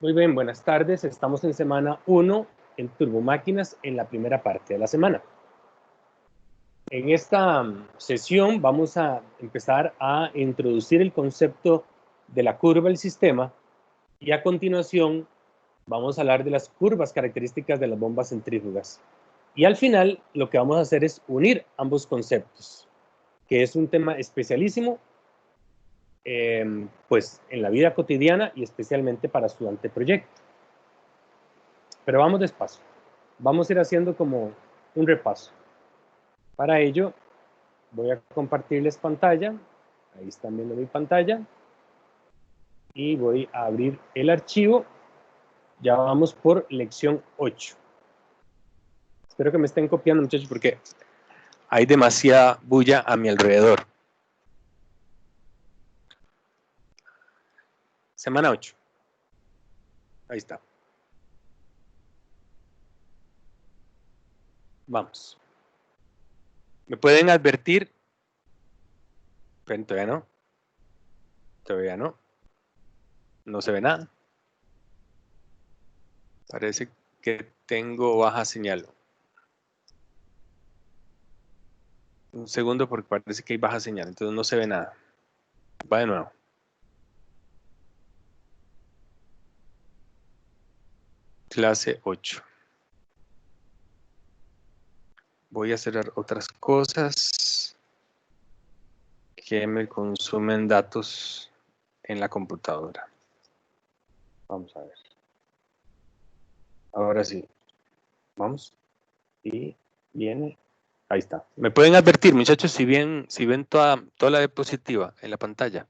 Muy bien, buenas tardes. Estamos en semana 1 en Turbomáquinas en la primera parte de la semana. En esta sesión vamos a empezar a introducir el concepto de la curva del sistema y a continuación vamos a hablar de las curvas características de las bombas centrífugas. Y al final lo que vamos a hacer es unir ambos conceptos, que es un tema especialísimo pues en la vida cotidiana y especialmente para su anteproyecto. Pero vamos despacio. Vamos a ir haciendo como un repaso. Para ello, voy a compartirles pantalla. Ahí están viendo mi pantalla. Y voy a abrir el archivo. Ya vamos por lección 8. Espero que me estén copiando, muchachos, porque hay demasiada bulla a mi alrededor. Semana 8. Ahí está. Vamos. ¿Me pueden advertir? Pero todavía no. Todavía no. No se ve nada. Parece que tengo baja señal. Un segundo porque parece que hay baja señal, entonces no se ve nada. Va de nuevo. Clase 8. Voy a cerrar otras cosas que me consumen datos en la computadora. Vamos a ver. Ahora sí. Vamos. Y viene. Ahí está. ¿Me pueden advertir, muchachos, si ven toda la diapositiva en la pantalla?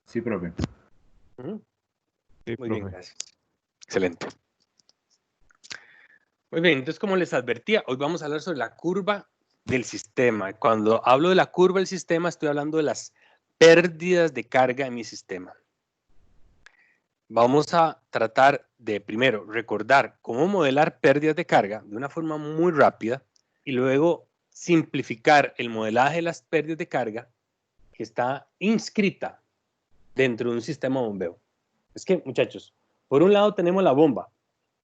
Sí, profe. Sí, muy bien, gracias. Excelente. Muy bien, entonces como les advertía, hoy vamos a hablar sobre la curva del sistema. Cuando hablo de la curva del sistema, estoy hablando de las pérdidas de carga en mi sistema. Vamos a tratar de, primero, recordar cómo modelar pérdidas de carga de una forma muy rápida y luego simplificar el modelaje de las pérdidas de carga que está inscrita dentro de un sistema de bombeo. Es que, muchachos, por un lado tenemos la bomba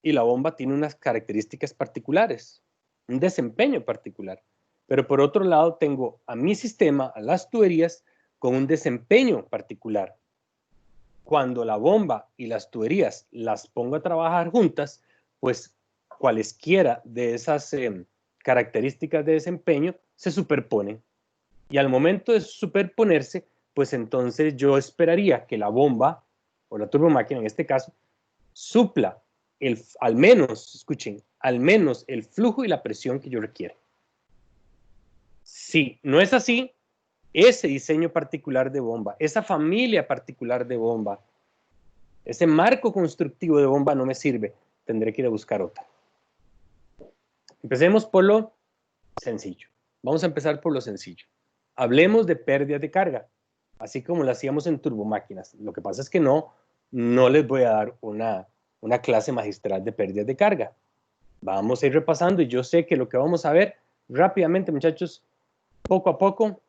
y la bomba tiene unas características particulares, un desempeño particular. Pero por otro lado tengo a mi sistema, a las tuberías, con un desempeño particular. Cuando la bomba y las tuberías las pongo a trabajar juntas, pues cualesquiera de esas características de desempeño se superponen. Y al momento de superponerse, pues entonces yo esperaría que la bomba, o la turbomáquina en este caso, supla al menos, escuchen, al menos el flujo y la presión que yo requiero. Si no es así, ese diseño particular de bomba, esa familia particular de bomba, ese marco constructivo de bomba no me sirve, tendré que ir a buscar otra. Empecemos por lo sencillo. Vamos a empezar por lo sencillo. Hablemos de pérdidas de carga, así como lo hacíamos en turbomáquinas. Lo que pasa es que no les voy a dar una clase magistral de pérdidas de carga. Vamos a ir repasando y yo sé que lo que vamos a ver rápidamente, muchachos, poco a poco,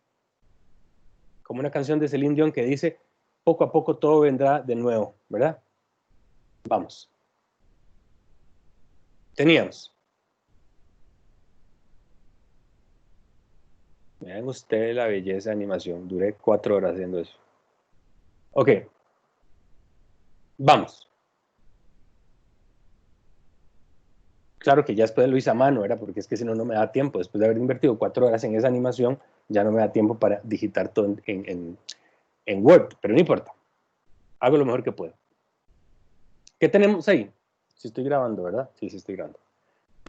como una canción de Celine Dion que dice, poco a poco todo vendrá de nuevo, ¿verdad? Vamos. Teníamos. Vean ustedes la belleza de animación. Duré 4 horas haciendo eso. Ok. Vamos. Claro que ya después lo hice a mano, era porque es que si no, no me da tiempo. Después de haber invertido 4 horas en esa animación, ya no me da tiempo para digitar todo en Word, pero no importa. Hago lo mejor que puedo. ¿Qué tenemos ahí? Sí estoy grabando, ¿verdad? Sí, sí estoy grabando.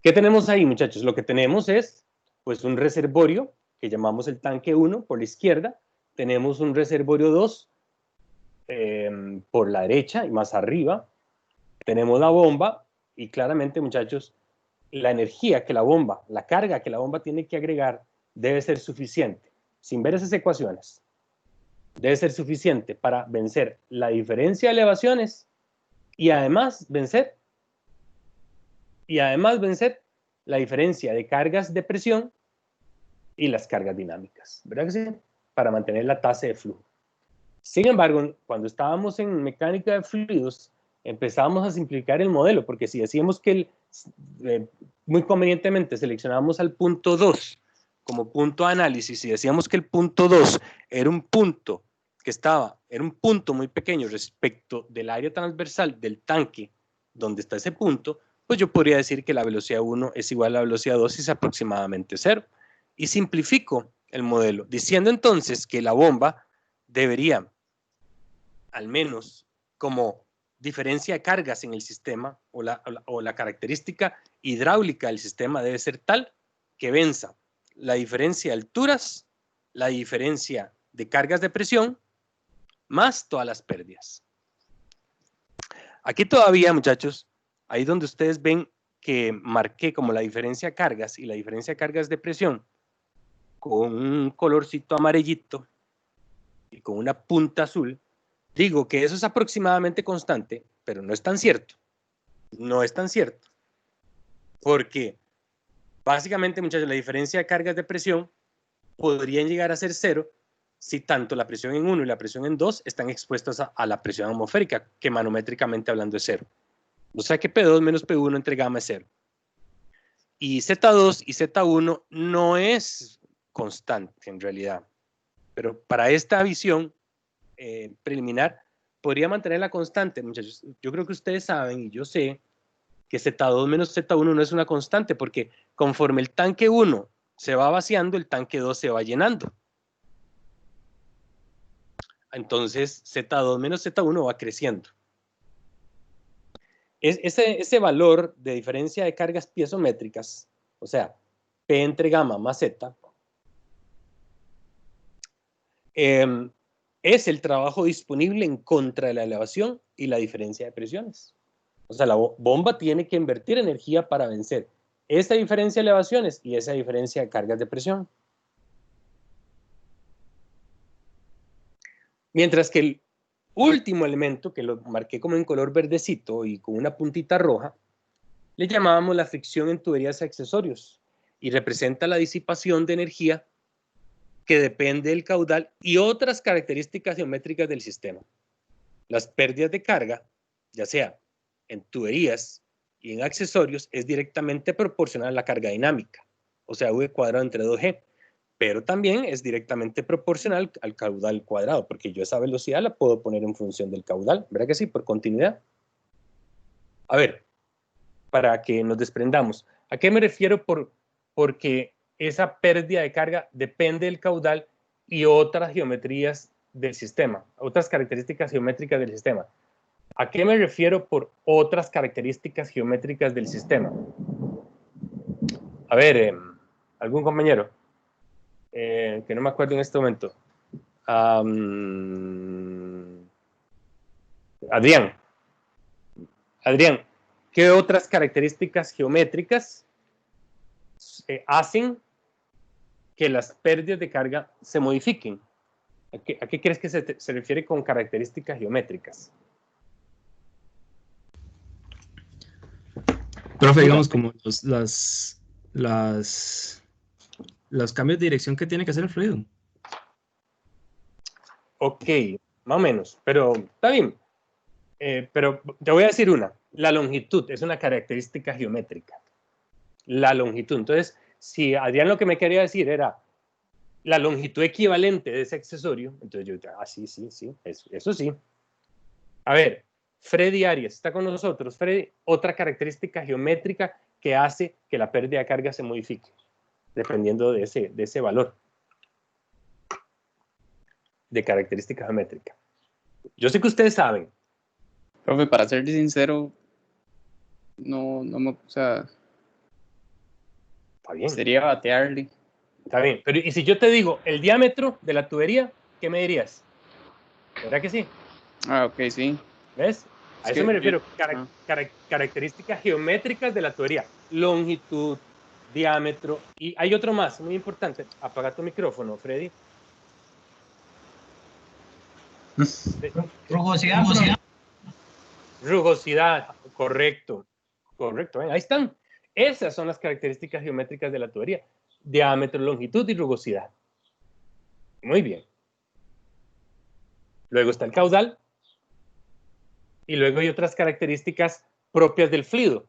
¿Qué tenemos ahí, muchachos? Lo que tenemos es, pues, un reservorio que llamamos el tanque 1 por la izquierda. Tenemos un reservorio 2 por la derecha y más arriba. Tenemos la bomba y claramente, muchachos, la energía que la bomba, la carga que la bomba tiene que agregar debe ser suficiente. Sin ver esas ecuaciones, debe ser suficiente para vencer la diferencia de elevaciones y además vencer la diferencia de cargas de presión y las cargas dinámicas, ¿verdad que sí? Para mantener la tasa de flujo. Sin embargo, cuando estábamos en mecánica de fluidos, empezábamos a simplificar el modelo, porque si decíamos que muy convenientemente seleccionábamos al punto 2 como punto de análisis y decíamos que el punto 2 era un punto era un punto muy pequeño respecto del área transversal del tanque donde está ese punto, pues yo podría decir que la velocidad 1 es igual a la velocidad 2 y es aproximadamente 0. Y simplifico el modelo, diciendo entonces que la bomba debería, al menos como diferencia de cargas en el sistema o la característica hidráulica del sistema debe ser tal que venza la diferencia de alturas, la diferencia de cargas de presión, más todas las pérdidas. Aquí todavía, muchachos, ahí donde ustedes ven que marqué como la diferencia de cargas y la diferencia de cargas de presión con un colorcito amarillito y con una punta azul, digo que eso es aproximadamente constante, pero no es tan cierto. No es tan cierto. Porque básicamente, muchachos, la diferencia de cargas de presión podrían llegar a ser 0 si tanto la presión en 1 y la presión en 2 están expuestas a la presión atmosférica, que manométricamente hablando es 0. O sea que P2 menos P1 entre gamma es 0. Y Z2 y Z1 no es constante en realidad. Pero para esta visión preliminar, podría mantener la constante, muchachos. Yo creo que ustedes saben, y yo sé, que Z2 menos Z1 no es una constante, porque conforme el tanque 1 se va vaciando, el tanque 2 se va llenando. Entonces, Z2 menos Z1 va creciendo. Ese valor de diferencia de cargas piezométricas, o sea, P entre gamma más Z, es el trabajo disponible en contra de la elevación y la diferencia de presiones. O sea, la bomba tiene que invertir energía para vencer esa diferencia de elevaciones y esa diferencia de cargas de presión. Mientras que el último elemento, que lo marqué como en color verdecito y con una puntita roja, le llamábamos la fricción en tuberías y accesorios y representa la disipación de energía que depende del caudal y otras características geométricas del sistema. Las pérdidas de carga, ya sea en tuberías y en accesorios, es directamente proporcional a la carga dinámica, o sea, V cuadrado entre 2G, pero también es directamente proporcional al caudal cuadrado, porque yo esa velocidad la puedo poner en función del caudal, ¿verdad que sí? Por continuidad. A ver, para que nos desprendamos, ¿a qué me refiero porque esa pérdida de carga depende del caudal y otras geometrías del sistema, otras características geométricas del sistema? ¿A qué me refiero por otras características geométricas del sistema? A ver, ¿algún compañero? Que no me acuerdo en este momento. Adrián. Adrián, ¿qué otras características geométricas hacen que las pérdidas de carga se modifiquen? ¿A qué crees que se refiere con características geométricas? Profe, digamos como los cambios de dirección que tiene que hacer el fluido. Ok, más o menos, pero está bien. Pero te voy a decir una. La longitud es una característica geométrica. La longitud. Entonces, si Adrián lo que me quería decir era la longitud equivalente de ese accesorio, entonces yo, sí, eso sí. A ver, Freddy Arias está con nosotros. Freddy, otra característica geométrica que hace que la pérdida de carga se modifique, dependiendo de ese valor de característica geométrica. Yo sé que ustedes saben. Profe, para ser sincero, no me, o sea, Está bien. Sería batearle. Está bien, pero ¿y si yo te digo el diámetro de la tubería? ¿Qué me dirías? ¿Verdad que sí? Ah, ok, sí. ¿Ves? A eso me refiero. Características geométricas de la tubería. Longitud, diámetro. Y hay otro más, muy importante. Apaga tu micrófono, Freddy. Rugosidad. Rugosidad, correcto. Correcto, ahí están. Esas son las características geométricas de la tubería. Diámetro, longitud y rugosidad. Muy bien. Luego está el caudal. Y luego hay otras características propias del fluido,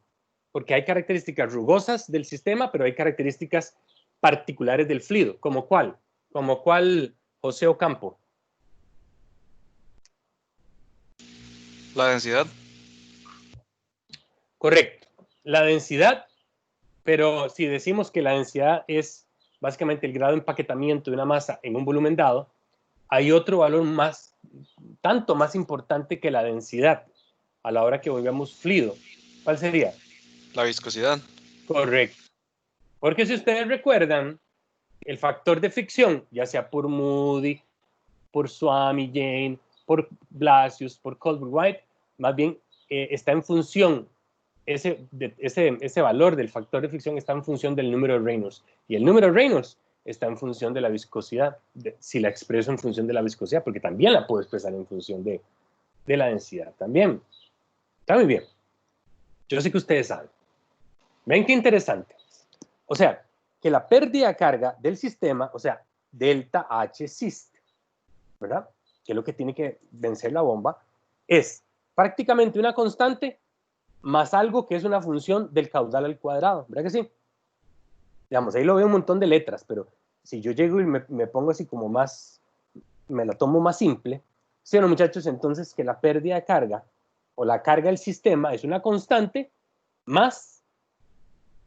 porque hay características rugosas del sistema, pero hay características particulares del fluido. ¿Como cuál? ¿Como cuál, José Ocampo? La densidad. Correcto. La densidad, pero si decimos que la densidad es básicamente el grado de empaquetamiento de una masa en un volumen dado, hay otro valor tanto más importante que la densidad a la hora que volvamos fluido. ¿Cuál sería? La viscosidad. Correcto. Porque si ustedes recuerdan, el factor de fricción, ya sea por Moody, por Swamy-Jain, por Blasius, por Colbert-White, más bien está en función, ese valor del factor de fricción está en función del número de Reynolds. Y el número de Reynolds está en función de la viscosidad, si la expreso en función de la viscosidad, porque también la puedo expresar en función de la densidad también. Está muy bien. Yo sé que ustedes saben. Ven qué interesante. O sea, que la pérdida de carga del sistema, o sea, delta H syst, ¿verdad? Que es lo que tiene que vencer la bomba, es prácticamente una constante más algo que es una función del caudal al cuadrado, ¿verdad que sí? Digamos, ahí lo veo un montón de letras, pero si yo llego y me pongo así como más, me la tomo más simple, ¿sí o no, muchachos? Entonces que la pérdida de carga o la carga del sistema es una constante más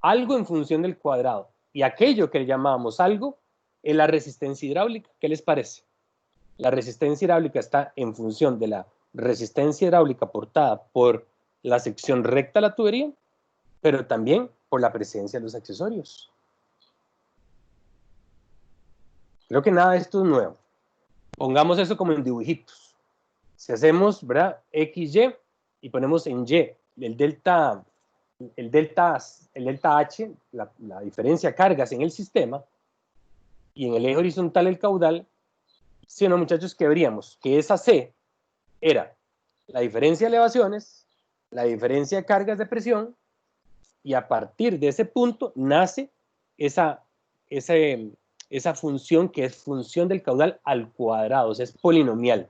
algo en función del cuadrado. Y aquello que le llamamos algo es la resistencia hidráulica. ¿Qué les parece? La resistencia hidráulica está en función de la resistencia hidráulica aportada por la sección recta de la tubería, pero también por la presencia de los accesorios. Creo que nada de esto es nuevo. Pongamos eso como en dibujitos. Si hacemos, ¿verdad? XY y ponemos en Y el delta H, la diferencia de cargas en el sistema, y en el eje horizontal el caudal, ¿sí o no, muchachos? Que veríamos que esa C era la diferencia de elevaciones, la diferencia de cargas de presión, y a partir de ese punto nace esa función que es función del caudal al cuadrado, o sea, es polinomial.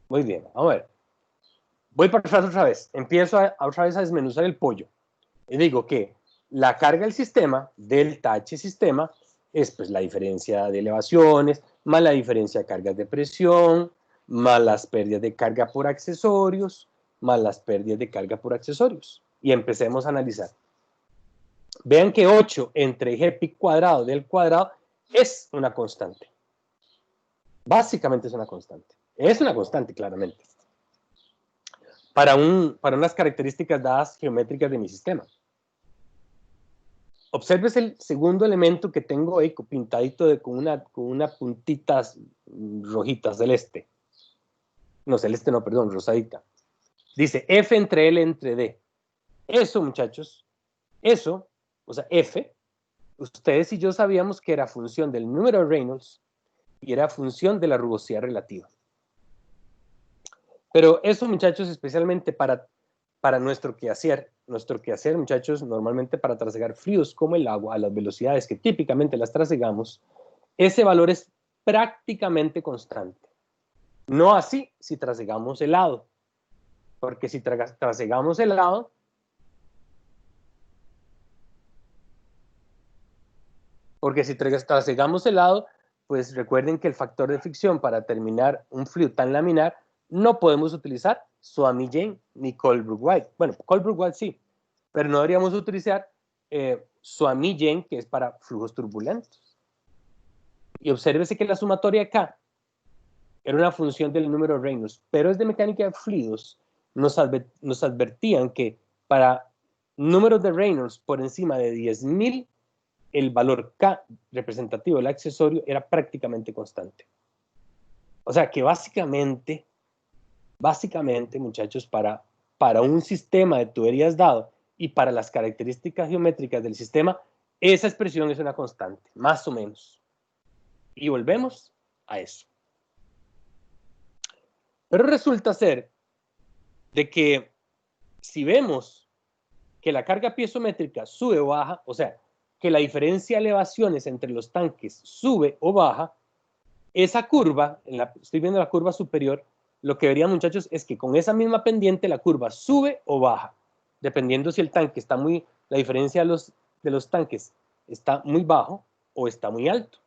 Muy bien, vamos a ver. Voy para atrás otra vez. Empiezo otra vez a desmenuzar el pollo. Y digo que la carga del sistema, delta H sistema, es pues la diferencia de elevaciones, más la diferencia de cargas de presión, más las pérdidas de carga por accesorios, más las pérdidas de carga por accesorios. Y empecemos a analizar. Vean que 8 entre g pi cuadrado del cuadrado es una constante. Básicamente es una constante. Es una constante, claramente. Para unas características dadas geométricas de mi sistema. Observes el segundo elemento que tengo ahí pintadito con una puntitas rojitas, celeste. No, celeste no, perdón, rosadita. Dice F entre L entre D. Eso, muchachos, eso, o sea, F, ustedes y yo sabíamos que era función del número de Reynolds y era función de la rugosidad relativa. Pero eso, muchachos, especialmente para nuestro quehacer, muchachos, normalmente para trasegar fluidos como el agua a las velocidades que típicamente las trasegamos, ese valor es prácticamente constante. No así si trasegamos helado, porque si trasegamos helado, pues recuerden que el factor de fricción para terminar un fluido tan laminar no podemos utilizar Swamy-Jain ni Colbert-White. Bueno, Colbert-White sí, pero no deberíamos utilizar Swamy-Jain, que es para flujos turbulentos. Y obsérvese que la sumatoria acá era una función del número de Reynolds, pero es de mecánica de fluidos. Nos advertían que para números de Reynolds por encima de 10.000, el valor K representativo del accesorio era prácticamente constante. O sea que básicamente, muchachos, para un sistema de tuberías dado y para las características geométricas del sistema, esa expresión es una constante, más o menos. Y volvemos a eso. Pero resulta ser de que si vemos que la carga piezométrica sube o baja, o sea, que la diferencia de elevaciones entre los tanques sube o baja, esa curva, estoy viendo la curva superior, lo que vería, muchachos, es que con esa misma pendiente la curva sube o baja, dependiendo si el tanque está la diferencia de los tanques está muy bajo o está muy alto.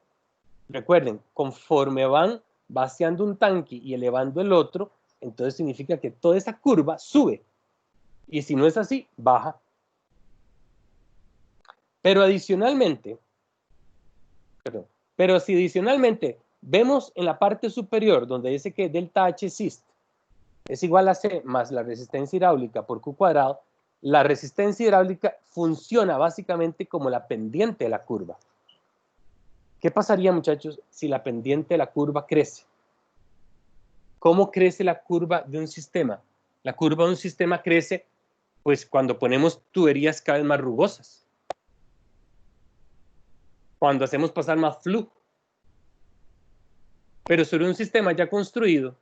Recuerden, conforme van vaciando un tanque y elevando el otro, entonces significa que toda esa curva sube. Y si no es así, baja. Pero adicionalmente, si adicionalmente vemos en la parte superior donde dice que delta H syst es igual a C más la resistencia hidráulica por Q cuadrado, la resistencia hidráulica funciona básicamente como la pendiente de la curva. ¿Qué pasaría, muchachos, si la pendiente de la curva crece? ¿Cómo crece la curva de un sistema? La curva de un sistema crece pues cuando ponemos tuberías cada vez más rugosas, cuando hacemos pasar más flujo. Pero sobre un sistema ya construido,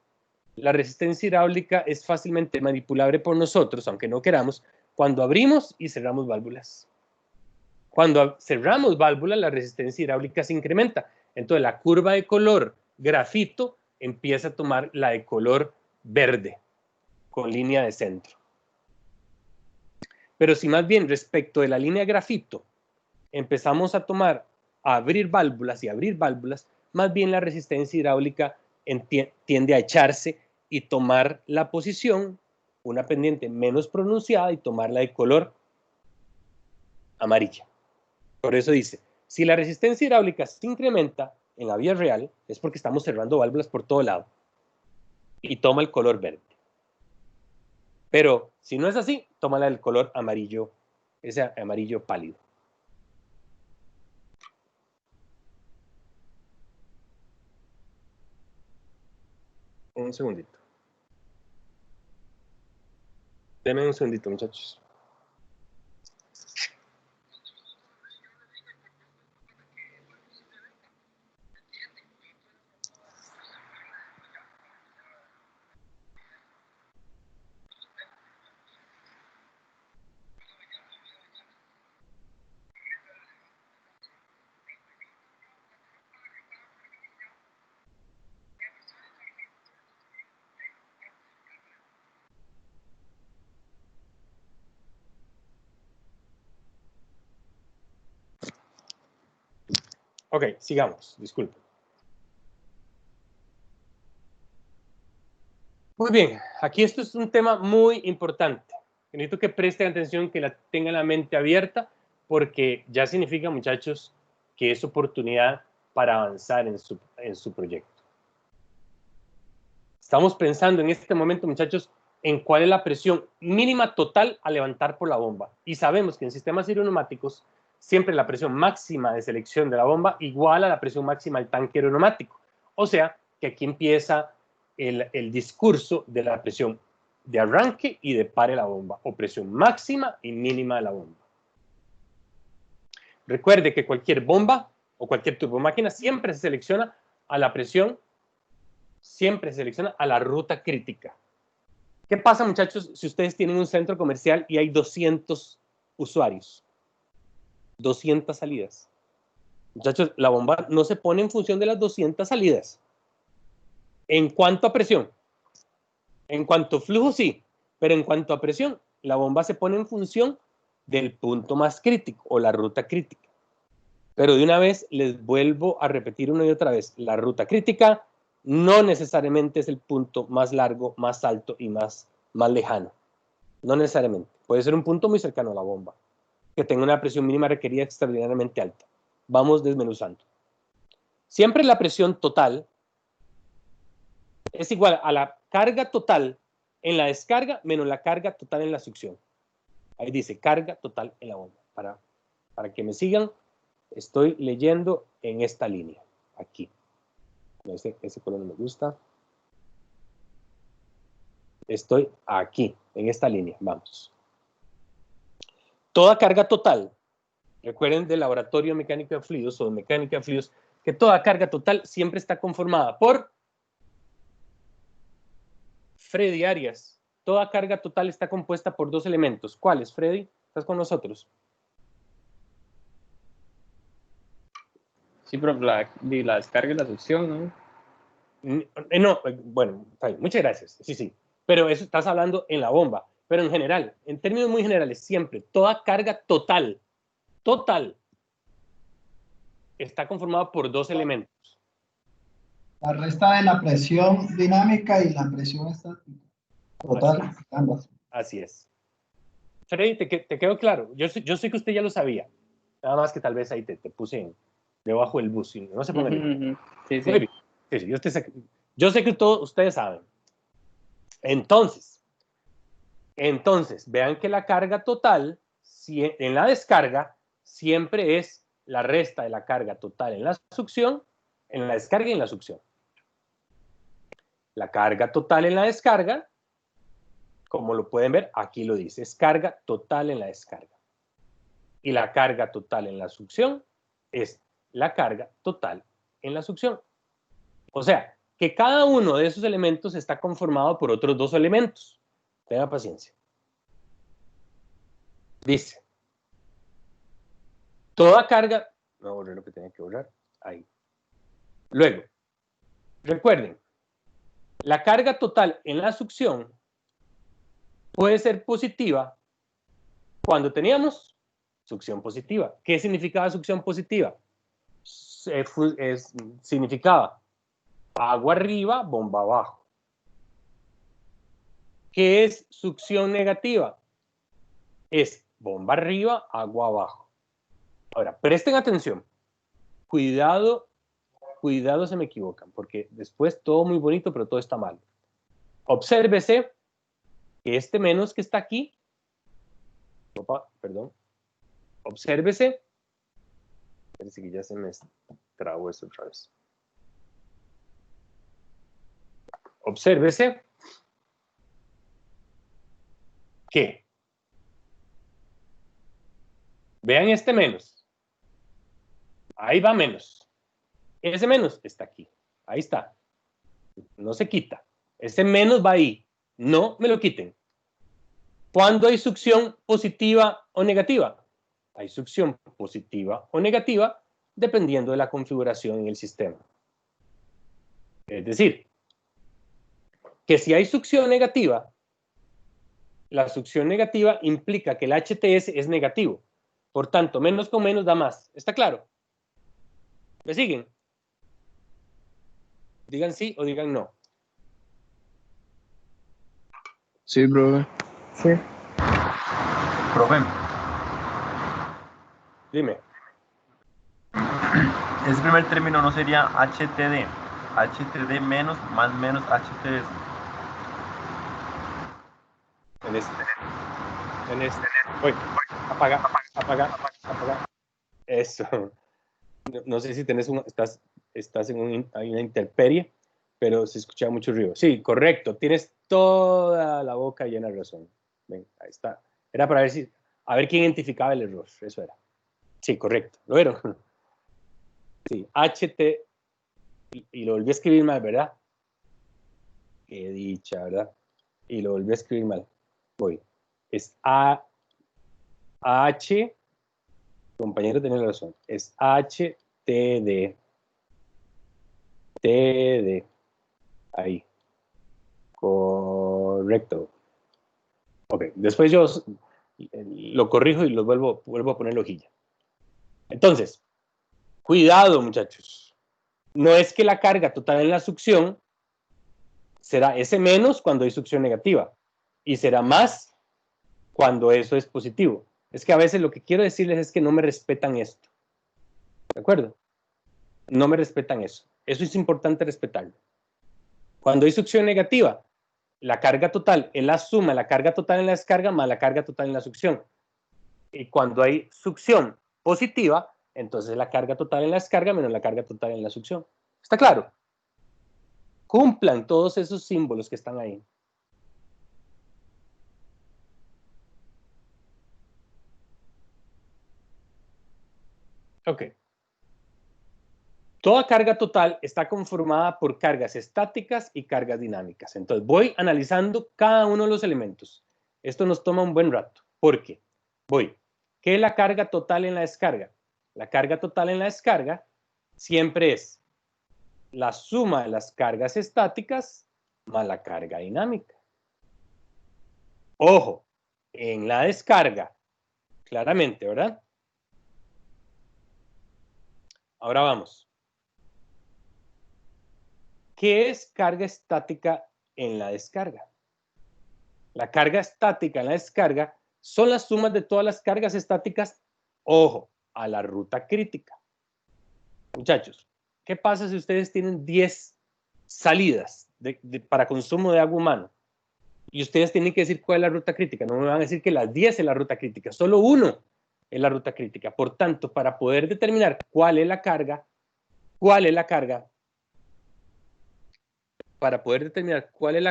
la resistencia hidráulica es fácilmente manipulable por nosotros, aunque no queramos, cuando abrimos y cerramos válvulas. Cuando cerramos válvulas, la resistencia hidráulica se incrementa. Entonces la curva de color grafito empieza a tomar la de color verde, con línea de centro. Pero si más bien respecto de la línea grafito empezamos a abrir válvulas y abrir válvulas, más bien la resistencia hidráulica tiende a echarse y tomar la posición, una pendiente menos pronunciada, y tomarla de color amarilla. Por eso dice, si la resistencia hidráulica se incrementa en la vía real, es porque estamos cerrando válvulas por todo lado y toma el color verde. Pero si no es así, tómala del color amarillo, ese amarillo pálido. Un segundito. Denme un segundito, muchachos. Ok, sigamos, disculpen. Muy bien, aquí esto es un tema muy importante. Necesito que presten atención, que tengan la mente abierta, porque ya significa, muchachos, que es oportunidad para avanzar en su proyecto. Estamos pensando en este momento, muchachos, en cuál es la presión mínima total a levantar por la bomba. Y sabemos que en sistemas aeroneumáticos siempre la presión máxima de selección de la bomba igual a la presión máxima del tanque aeroneumático. O sea, que aquí empieza el discurso de la presión de arranque y de pare la bomba, o presión máxima y mínima de la bomba. Recuerde que cualquier bomba o cualquier turbomáquina siempre se selecciona a la presión, siempre se selecciona a la ruta crítica. ¿Qué pasa, muchachos, si ustedes tienen un centro comercial y hay 200 usuarios? 200 salidas. Muchachos, la bomba no se pone en función de las 200 salidas. En cuanto a presión, en cuanto a flujo, sí, pero en cuanto a presión, la bomba se pone en función del punto más crítico o la ruta crítica. Pero de una vez les vuelvo a repetir una y otra vez, la ruta crítica no necesariamente es el punto más largo, más alto y más lejano. No necesariamente. Puede ser un punto muy cercano a la bomba, que tenga una presión mínima requerida extraordinariamente alta. Vamos desmenuzando. Siempre la presión total es igual a la carga total en la descarga menos la carga total en la succión. Ahí dice carga total en la bomba. Para que me sigan, estoy leyendo en esta línea, aquí. Ese color no me gusta. Estoy aquí, en esta línea, vamos. Toda carga total, recuerden del laboratorio mecánico de fluidos o de mecánica de fluidos, que toda carga total siempre está conformada por Freddy Arias. Toda carga total está compuesta por dos elementos. ¿Cuáles, Freddy? ¿Estás con nosotros? Sí, pero la descarga y la succión, ¿no? No, bueno, está bien, muchas gracias. Sí, sí. Pero eso estás hablando en la bomba. Pero en general, en términos muy generales, siempre, toda carga total, está conformada por dos elementos. La resta de la presión dinámica y la presión estática. Total, ambas. Así es. Freddy, ¿te quedó claro? Yo sé que usted ya lo sabía. Nada más que tal vez ahí te puse debajo del bus. No se pongan. Sí, sí. Muy bien. Sí, yo sé que todos ustedes saben. Entonces, vean que la carga total en la descarga siempre es la resta de la carga total en la succión, en la descarga y en la succión. La carga total en la descarga, como lo pueden ver, aquí lo dice, es carga total en la descarga. Y la carga total en la succión es la carga total en la succión. O sea, que cada uno de esos elementos está conformado por otros dos elementos. Tenga paciencia. Dice, toda carga, no borré lo que tenía que borrar, ahí. Luego, recuerden, la carga total en la succión puede ser positiva cuando teníamos succión positiva. ¿Qué significaba succión positiva? Significaba agua arriba, bomba abajo. ¿Qué es succión negativa? Es bomba arriba, agua abajo. Ahora, presten atención. Cuidado se me equivocan, porque después todo muy bonito, pero todo está mal. Obsérvese que este menos que está aquí, obsérvese, parece que ya se me trabó esto otra vez. Obsérvese que, vean este menos, ahí va menos, ese menos está aquí, ahí está, no se quita, ese menos va ahí, no me lo quiten. ¿Cuándo hay succión positiva o negativa? Hay succión positiva o negativa dependiendo de la configuración en el sistema. Es decir, que si hay succión negativa, la succión negativa implica que el HTS es negativo. Por tanto, menos con menos da más. ¿Está claro? ¿Me siguen? Digan sí o digan no. Sí, bro. Sí. Profe, Dime. ese primer término no sería HTD. HTD menos más menos HTS. En este. Voy. Apaga. Eso. No sé si tenés estás en hay una intemperie, pero se escucha mucho ruido. Sí, correcto. Tienes toda la boca llena de razón. Ven, ahí está. Era para ver a ver quién identificaba el error. Eso era. Sí, correcto. ¿Lo vieron? Sí, HT, y lo volví a escribir mal, ¿verdad? Qué dicha, ¿verdad? Y lo volví a escribir mal. Voy. Es H, compañero tenía razón, es HTD. TD. Ahí. Correcto. Ok, después yo lo corrijo y lo vuelvo a poner hojilla. Entonces, cuidado, muchachos. No es que la carga total en la succión será ese menos cuando hay succión negativa y será más cuando eso es positivo. Es que a veces lo que quiero decirles es que no me respetan esto. ¿De acuerdo? No me respetan eso. Eso es importante respetarlo. Cuando hay succión negativa, la carga total es la suma de la carga total en la descarga más la carga total en la succión. Y cuando hay succión positiva, entonces la carga total en la descarga menos la carga total en la succión. ¿Está claro? Cumplan todos esos símbolos que están ahí. Ok. Toda carga total está conformada por cargas estáticas y cargas dinámicas. Entonces voy analizando cada uno de los elementos. Esto nos toma un buen rato. ¿Por qué? ¿Qué es la carga total en la descarga? La carga total en la descarga siempre es la suma de las cargas estáticas más la carga dinámica. Ojo, en la descarga, claramente, ¿verdad? Ahora vamos. ¿Qué es carga estática en la descarga? La carga estática en la descarga son las sumas de todas las cargas estáticas, ojo, a la ruta crítica. Muchachos, ¿qué pasa si ustedes tienen 10 salidas para consumo de agua humano? Y ustedes tienen que decir cuál es la ruta crítica. No me van a decir que las 10 es la ruta crítica, solo uno es la ruta crítica. Por tanto, para poder determinar cuál es la carga, para poder determinar cuál es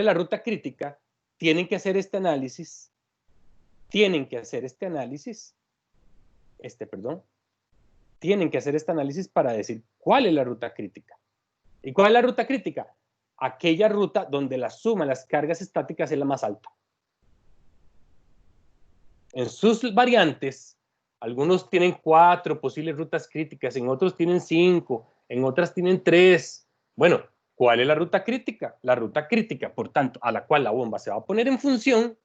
la ruta crítica, tienen que hacer este análisis, tienen que hacer este análisis para decir cuál es la ruta crítica. ¿Y cuál es la ruta crítica? Aquella ruta donde la suma de las cargas estáticas es la más alta. En sus variantes, algunos tienen 4 posibles rutas críticas, en otros tienen 5, en otras tienen 3. Bueno, ¿cuál es la ruta crítica? La ruta crítica, por tanto, a la cual la bomba se va a poner en función,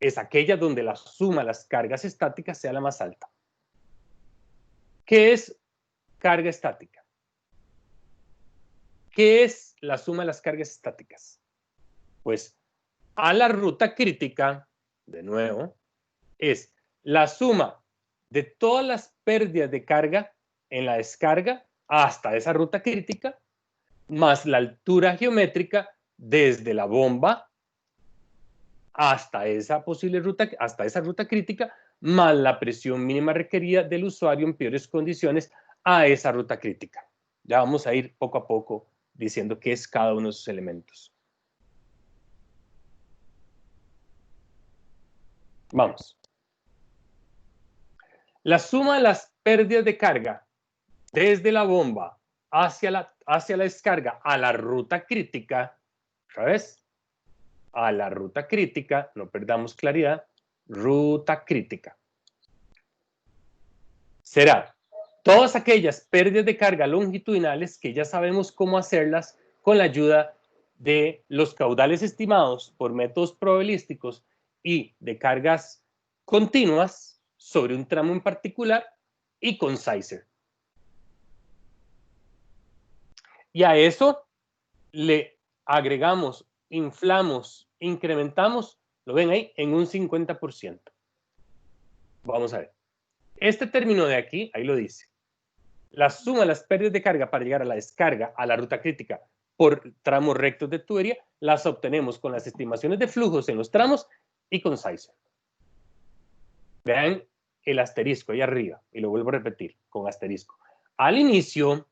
es aquella donde la suma de las cargas estáticas sea la más alta. ¿Qué es carga estática? ¿Qué es la suma de las cargas estáticas? Pues a la ruta crítica, de nuevo, es la suma de todas las pérdidas de carga en la descarga hasta esa ruta crítica, más la altura geométrica desde la bomba hasta esa posible ruta, hasta esa ruta crítica, más la presión mínima requerida del usuario en peores condiciones a esa ruta crítica. Ya vamos a ir poco a poco diciendo qué es cada uno de esos elementos. Vamos. La suma de las pérdidas de carga desde la bomba hacia la descarga a la ruta crítica, otra vez, a la ruta crítica, no perdamos claridad, ruta crítica. Será todas aquellas pérdidas de carga longitudinales que ya sabemos cómo hacerlas con la ayuda de los caudales estimados por métodos probabilísticos y de cargas continuas sobre un tramo en particular y con Sizer. Y a eso le agregamos, inflamos, incrementamos, lo ven ahí, en un 50%. Vamos a ver. Este término de aquí, ahí lo dice. La suma de las pérdidas de carga para llegar a la descarga, a la ruta crítica, por tramos rectos de tubería, las obtenemos con las estimaciones de flujos en los tramos y con Sizer. Vean el asterisco ahí arriba, y lo vuelvo a repetir, con asterisco. Al inicio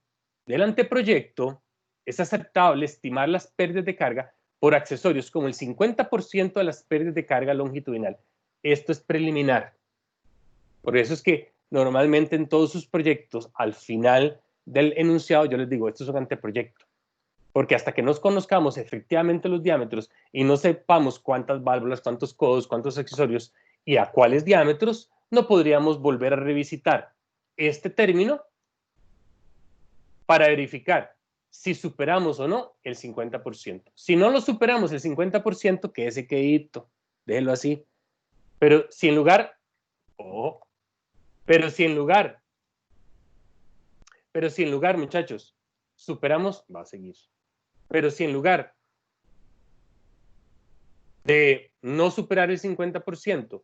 del anteproyecto, es aceptable estimar las pérdidas de carga por accesorios como el 50% de las pérdidas de carga longitudinal. Esto es preliminar. Por eso es que normalmente en todos sus proyectos, al final del enunciado, yo les digo, esto es un anteproyecto. Porque hasta que nos conozcamos efectivamente los diámetros y no sepamos cuántas válvulas, cuántos codos, cuántos accesorios y a cuáles diámetros, no podríamos volver a revisitar este término para verificar si superamos o no el 50%. Si no lo superamos el 50%, quédese quedito, déjelo así. Pero si en lugar, muchachos, superamos, va a seguir. Pero si en lugar de no superar el 50%,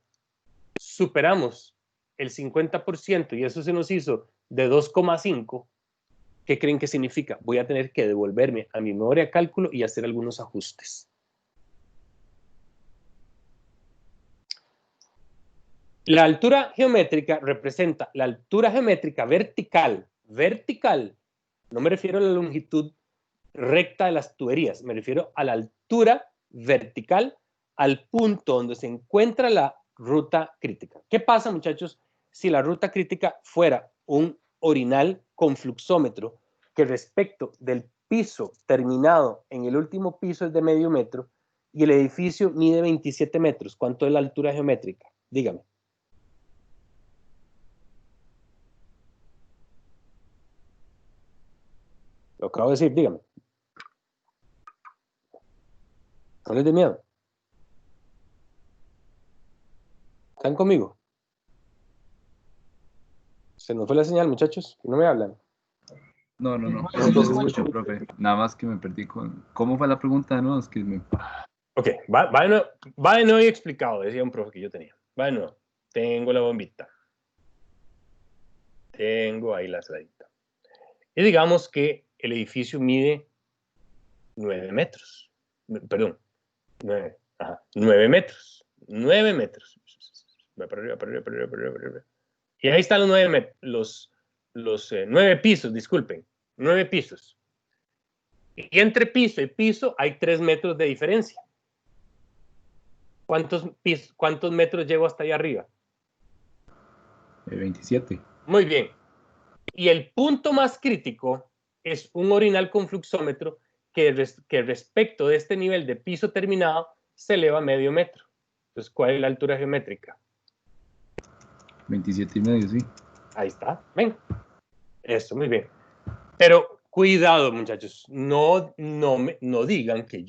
superamos el 50% y eso se nos hizo de 2,5, ¿qué creen que significa? Voy a tener que devolverme a mi memoria de cálculo y hacer algunos ajustes. La altura geométrica representa la altura geométrica vertical. Vertical. No me refiero a la longitud recta de las tuberías, me refiero a la altura vertical al punto donde se encuentra la ruta crítica. ¿Qué pasa, muchachos, si la ruta crítica fuera un orinal con fluxómetro que respecto del piso terminado en el último piso es de medio metro y el edificio mide 27 metros? ¿Cuánto es la altura geométrica? Dígame. Lo acabo de decir, dígame. No les dé miedo. ¿Están conmigo? Se nos fue la señal, muchachos, y no me hablan. No, no, no. No, Yo los escucho, profe. Nada más que me perdí con... ¿Cómo fue la pregunta? No, es que me... Ok, va de nuevo y explicado, decía un profe que yo tenía. Va de nuevo. Tengo la bombita. Tengo ahí la sladita. Y digamos que el edificio mide 9 metros. Perdón, 9 metros. 9 metros. Va para arriba, para arriba, para arriba, para arriba, para arriba. Y ahí están los 9 pisos, disculpen. 9 pisos. Y entre piso y piso hay 3 metros de diferencia. ¿Cuántos metros llevo hasta allá arriba? 27. Muy bien. Y el punto más crítico es un orinal con fluxómetro que respecto de este nivel de piso terminado se eleva medio metro. Entonces, ¿cuál es la altura geométrica? 27,5, sí. Ahí está. Ven. Eso, muy bien. Pero cuidado, muchachos. No digan que,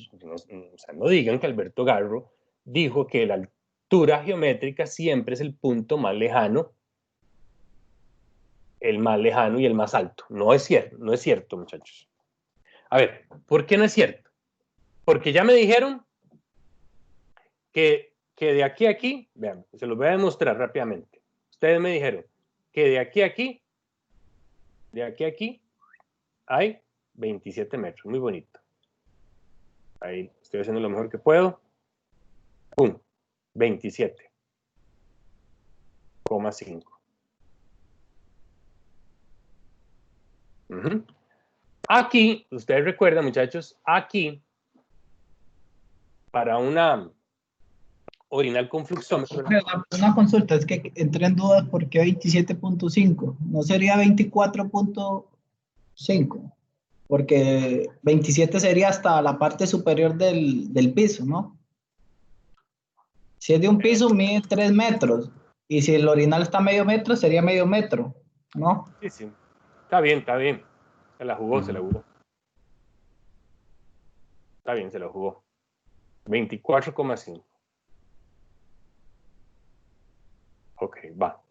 no digan que Alberto Garro dijo que la altura geométrica siempre es el punto más lejano, el más lejano y el más alto. No es cierto, muchachos. A ver, ¿por qué no es cierto? Porque ya me dijeron que de aquí a aquí, vean, se los voy a demostrar rápidamente. Ustedes me dijeron que de aquí a aquí, hay 27 metros. Muy bonito. Ahí estoy haciendo lo mejor que puedo. ¡Pum! 27,5. Aquí, ustedes recuerdan, muchachos, aquí, para una orinal con fluxómetro. Una consulta, es que entré en dudas por qué 27.5, ¿no sería 24.5? Porque 27 sería hasta la parte superior del piso, ¿no? Si es de un piso, mide 3 metros, y si el orinal está a medio metro, sería medio metro, ¿no? Sí, sí. Está bien, está bien. Se la jugó, se la jugó. Está bien, se la jugó. 24,5. Ok, va.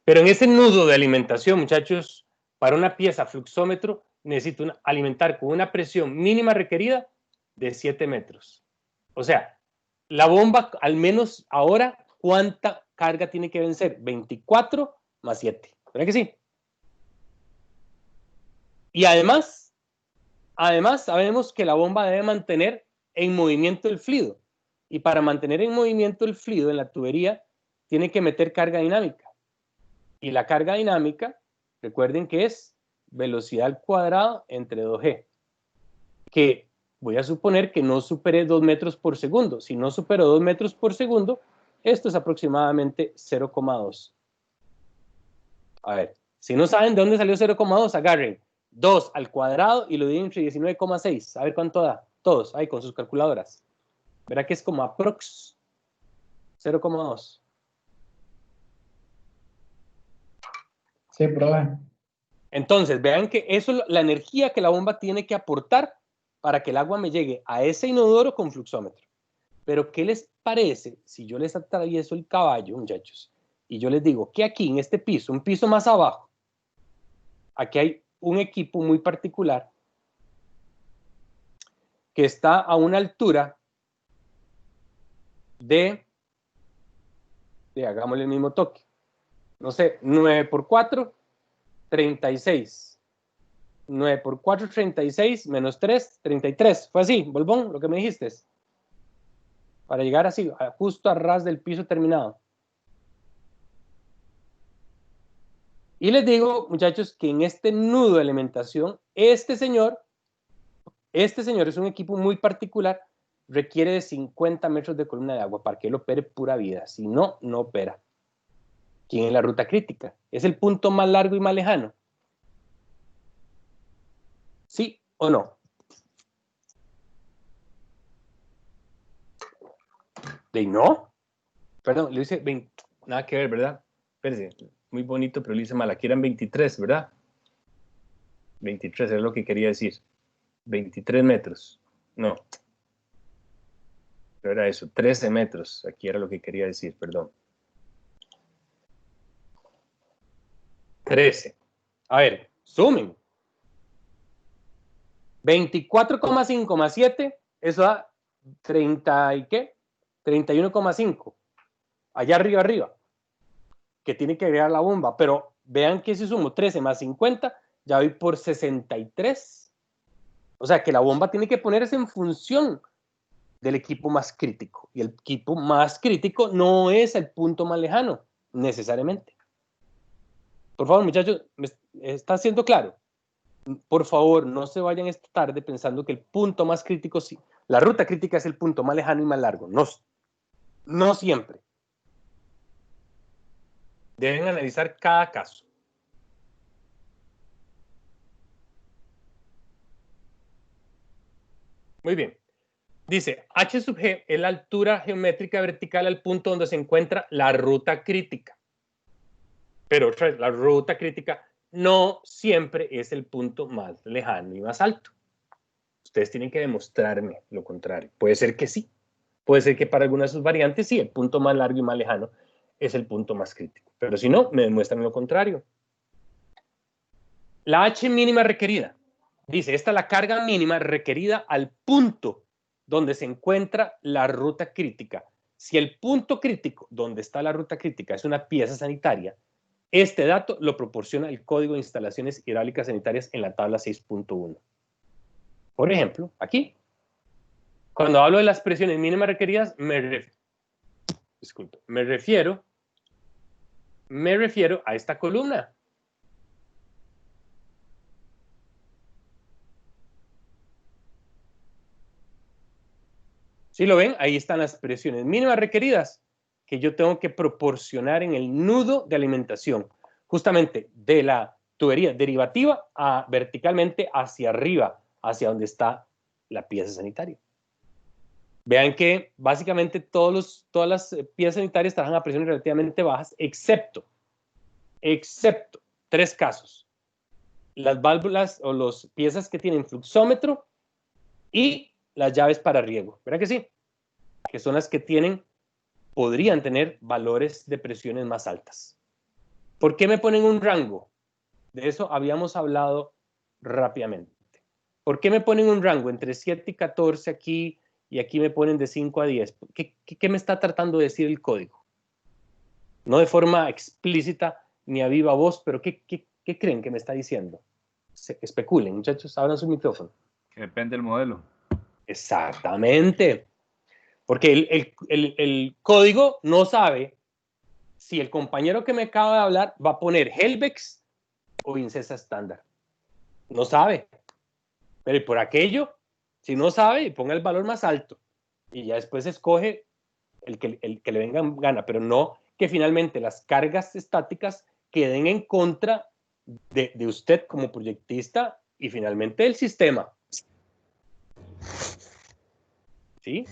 Pero en ese nudo de alimentación, muchachos, para una pieza fluxómetro, necesito alimentar con una presión mínima requerida de 7 metros. O sea, la bomba, al menos ahora, ¿cuánta carga tiene que vencer? 24 más 7. ¿Verdad que sí? Y además sabemos que la bomba debe mantener en movimiento el fluido. Y para mantener en movimiento el fluido en la tubería, tiene que meter carga dinámica. Y la carga dinámica, recuerden que es velocidad al cuadrado entre 2G. Que voy a suponer que no supere 2 metros por segundo. Si no supero 2 metros por segundo, esto es aproximadamente 0,2. A ver, si no saben de dónde salió 0,2, agarren 2 al cuadrado y lo dividen entre 19,6. A ver cuánto da. Todos, ahí con sus calculadoras. Verá que es como aprox 0,2. Sí, profe. Entonces, vean que eso es la energía que la bomba tiene que aportar para que el agua me llegue a ese inodoro con fluxómetro. Pero, ¿qué les parece si yo les atravieso el caballo, muchachos? Y yo les digo que aquí, en este piso, un piso más abajo, aquí hay un equipo muy particular que está a una altura de hagámosle el mismo toque. No sé, 9 por 4, 36. 9 por 4, 36, menos 3, 33. Fue así, Bolbón, lo que me dijiste. Para llegar así, justo a ras del piso terminado. Y les digo, muchachos, que en este nudo de alimentación, este señor es un equipo muy particular, requiere de 50 metros de columna de agua para que él opere pura vida. Si no, no opera. ¿Quién es la ruta crítica? ¿Es el punto más largo y más lejano? ¿Sí o no? ¿De no? Perdón, le hice 20, nada que ver, ¿verdad? Espérense, muy bonito, pero le hice mal. Aquí eran 23, ¿verdad? 23 es lo que quería decir. 23 metros. No. No era eso. 13 metros. Aquí era lo que quería decir, perdón. 13. A ver, sumen. 24,5 más 7, eso da 30 y qué? 31,5. Allá arriba. Que tiene que agregar la bomba. Pero vean que si sumo 13 más 50, ya voy por 63. O sea que la bomba tiene que ponerse en función del equipo más crítico. Y el equipo más crítico no es el punto más lejano, necesariamente. Por favor, muchachos, ¿me está siendo claro? Por favor, no se vayan esta tarde pensando que el punto más crítico, la ruta crítica es el punto más lejano y más largo. No, no siempre. Deben analizar cada caso. Muy bien. Dice, H sub G es la altura geométrica vertical al punto donde se encuentra la ruta crítica. Pero otra vez, la ruta crítica no siempre es el punto más lejano y más alto. Ustedes tienen que demostrarme lo contrario. Puede ser que sí. Puede ser que para algunas de sus variantes sí, el punto más largo y más lejano es el punto más crítico. Pero si no, me demuestran lo contrario. La H mínima requerida. Dice, esta es la carga mínima requerida al punto donde se encuentra la ruta crítica. Si el punto crítico donde está la ruta crítica es una pieza sanitaria, este dato lo proporciona el Código de Instalaciones Hidráulicas Sanitarias en la tabla 6.1. Por ejemplo, aquí, cuando hablo de las presiones mínimas requeridas, me refiero a esta columna. ¿Sí lo ven? Ahí están las presiones mínimas requeridas que yo tengo que proporcionar en el nudo de alimentación, justamente de la tubería derivativa verticalmente hacia arriba, hacia donde está la pieza sanitaria. Vean que básicamente todas las piezas sanitarias trabajan a presiones relativamente bajas, excepto 3 casos. Las válvulas o las piezas que tienen fluxómetro y las llaves para riego. ¿Verdad que sí? Que son las que podrían tener valores de presiones más altas. ¿Por qué me ponen un rango? De eso habíamos hablado rápidamente. ¿Por qué me ponen un rango entre 7 y 14 aquí y aquí me ponen de 5 a 10? ¿Qué me está tratando de decir el código? No de forma explícita ni a viva voz, pero ¿qué creen que me está diciendo? Especulen, muchachos, abran su micrófono. Que depende del modelo. Exactamente. Porque el código no sabe si el compañero que me acaba de hablar va a poner Helvex o Incesa estándar. No sabe. Pero por aquello, si no sabe, ponga el valor más alto. Y ya después escoge el que le venga en gana. Pero no que finalmente las cargas estáticas queden en contra de usted como proyectista y finalmente del sistema. ¿Sí?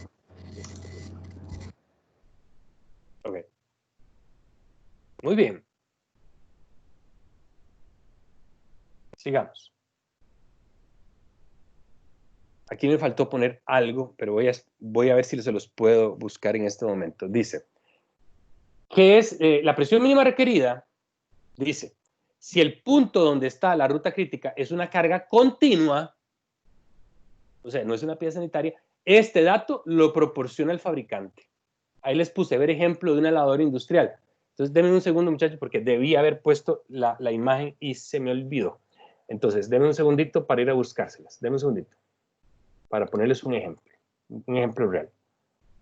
Ok. Muy bien. Sigamos. Aquí me faltó poner algo, pero voy a ver si se los puedo buscar en este momento. Dice, ¿qué es la presión mínima requerida? Dice, si el punto donde está la ruta crítica es una carga continua, o sea, no es una pieza sanitaria, este dato lo proporciona el fabricante. Ahí les puse ver ejemplo de una lavadora industrial. Entonces, denme un segundo, muchachos, porque debí haber puesto la imagen y se me olvidó. Entonces, denme un segundito para ir a buscárselas. Denme un segundito para ponerles un ejemplo real.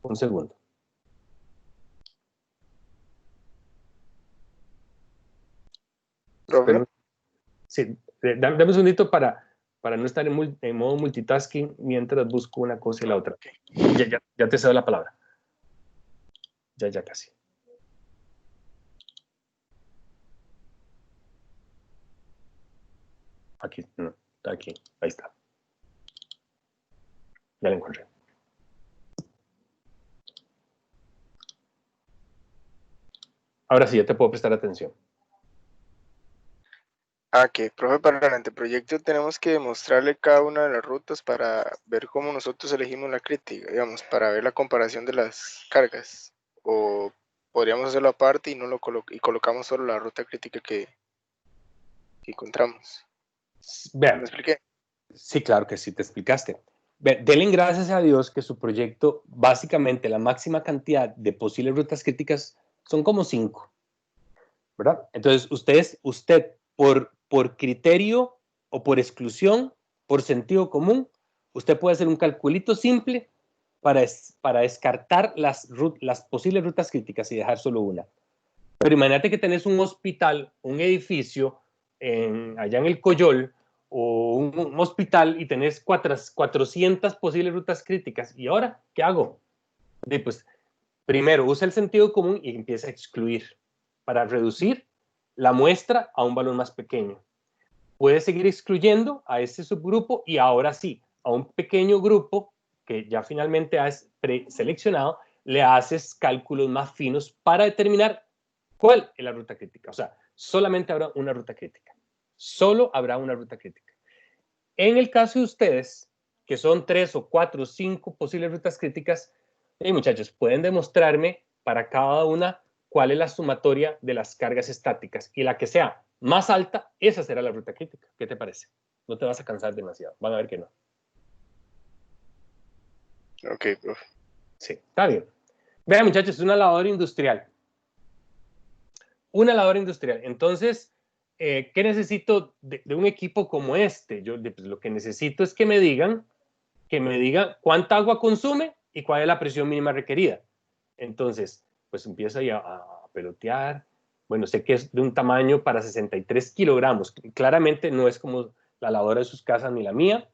Un segundo. Profe, Sí, dame un segundito para no estar en modo multitasking mientras busco una cosa y la otra. Ya te cedo la palabra. Ya casi. Aquí, no, aquí, ahí está. Ya la encontré. Ahora sí, ya te puedo prestar atención. Que, profe, para el anteproyecto tenemos que mostrarle cada una de las rutas para ver cómo nosotros elegimos la crítica, digamos, para ver la comparación de las cargas. O podríamos hacerlo aparte y no lo colocamos solo la ruta crítica que encontramos. ¿Me Vean, expliqué? sí, claro que sí, te explicaste. Denle gracias a Dios que su proyecto, básicamente la máxima cantidad de posibles rutas críticas son como 5, ¿verdad? Entonces, usted por criterio o por exclusión, por sentido común, usted puede hacer un calculito simple para descartar las posibles rutas críticas y dejar solo una. Pero imagínate que tenés un hospital, un edificio allá en el Coyol, o un hospital y tenés 400 posibles rutas críticas. ¿Y ahora qué hago? Pues primero usa el sentido común y empieza a excluir para reducir la muestra a un valor más pequeño. Puedes seguir excluyendo a ese subgrupo y ahora sí, a un pequeño grupo que ya finalmente has preseleccionado, le haces cálculos más finos para determinar cuál es la ruta crítica. O sea, solamente habrá una ruta crítica. Solo habrá una ruta crítica. En el caso de ustedes, que son 3 o 4 o 5 posibles rutas críticas, muchachos, pueden demostrarme para cada una cuál es la sumatoria de las cargas estáticas y la que sea más alta, esa será la ruta crítica. ¿Qué te parece? No te vas a cansar demasiado. Van a ver que no. Ok, profe. Sí, está bien. Vean, muchachos, es una lavadora industrial. Una lavadora industrial. Entonces, ¿qué necesito de un equipo como este? Yo pues, lo que necesito es que me digan cuánta agua consume y cuál es la presión mínima requerida. Entonces, pues empiezo ahí a pelotear. Bueno, sé que es de un tamaño para 63 kilogramos. Claramente no es como la lavadora de sus casas ni la mía.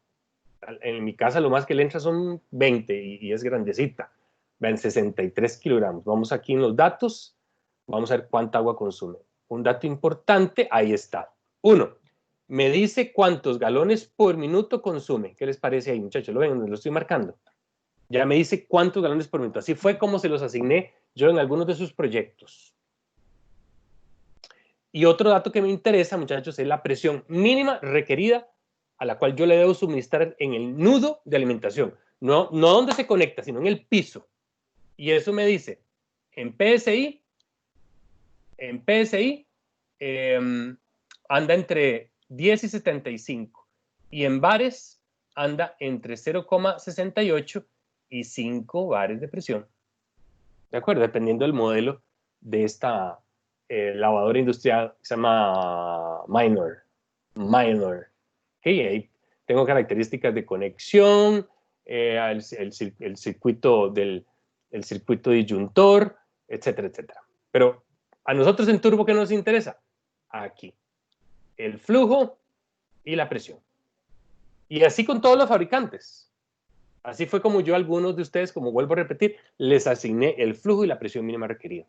En mi casa lo más que le entra son 20 y es grandecita. Ven, 63 kilogramos. Vamos aquí en los datos. Vamos a ver cuánta agua consume. Un dato importante, ahí está. 1. Me dice cuántos galones por minuto consume. ¿Qué les parece ahí, muchachos? ¿Lo ven? Lo estoy marcando. Ya me dice cuántos galones por minuto. Así fue como se los asigné yo en algunos de sus proyectos. Y otro dato que me interesa, muchachos, es la presión mínima requerida a la cual yo le debo suministrar en el nudo de alimentación. No donde se conecta, sino en el piso. Y eso me dice, en PSI anda entre 10 y 75. Y en bares anda entre 0,68 y 5 bares de presión. ¿De acuerdo? Dependiendo del modelo de esta lavadora industrial, se llama Minor. Ahí tengo características de conexión, el circuito el circuito disyuntor, etcétera, etcétera. Pero a nosotros en Turbo, ¿qué nos interesa? Aquí, el flujo y la presión. Y así con todos los fabricantes. Así fue como yo a algunos de ustedes, como vuelvo a repetir, les asigné el flujo y la presión mínima requerida.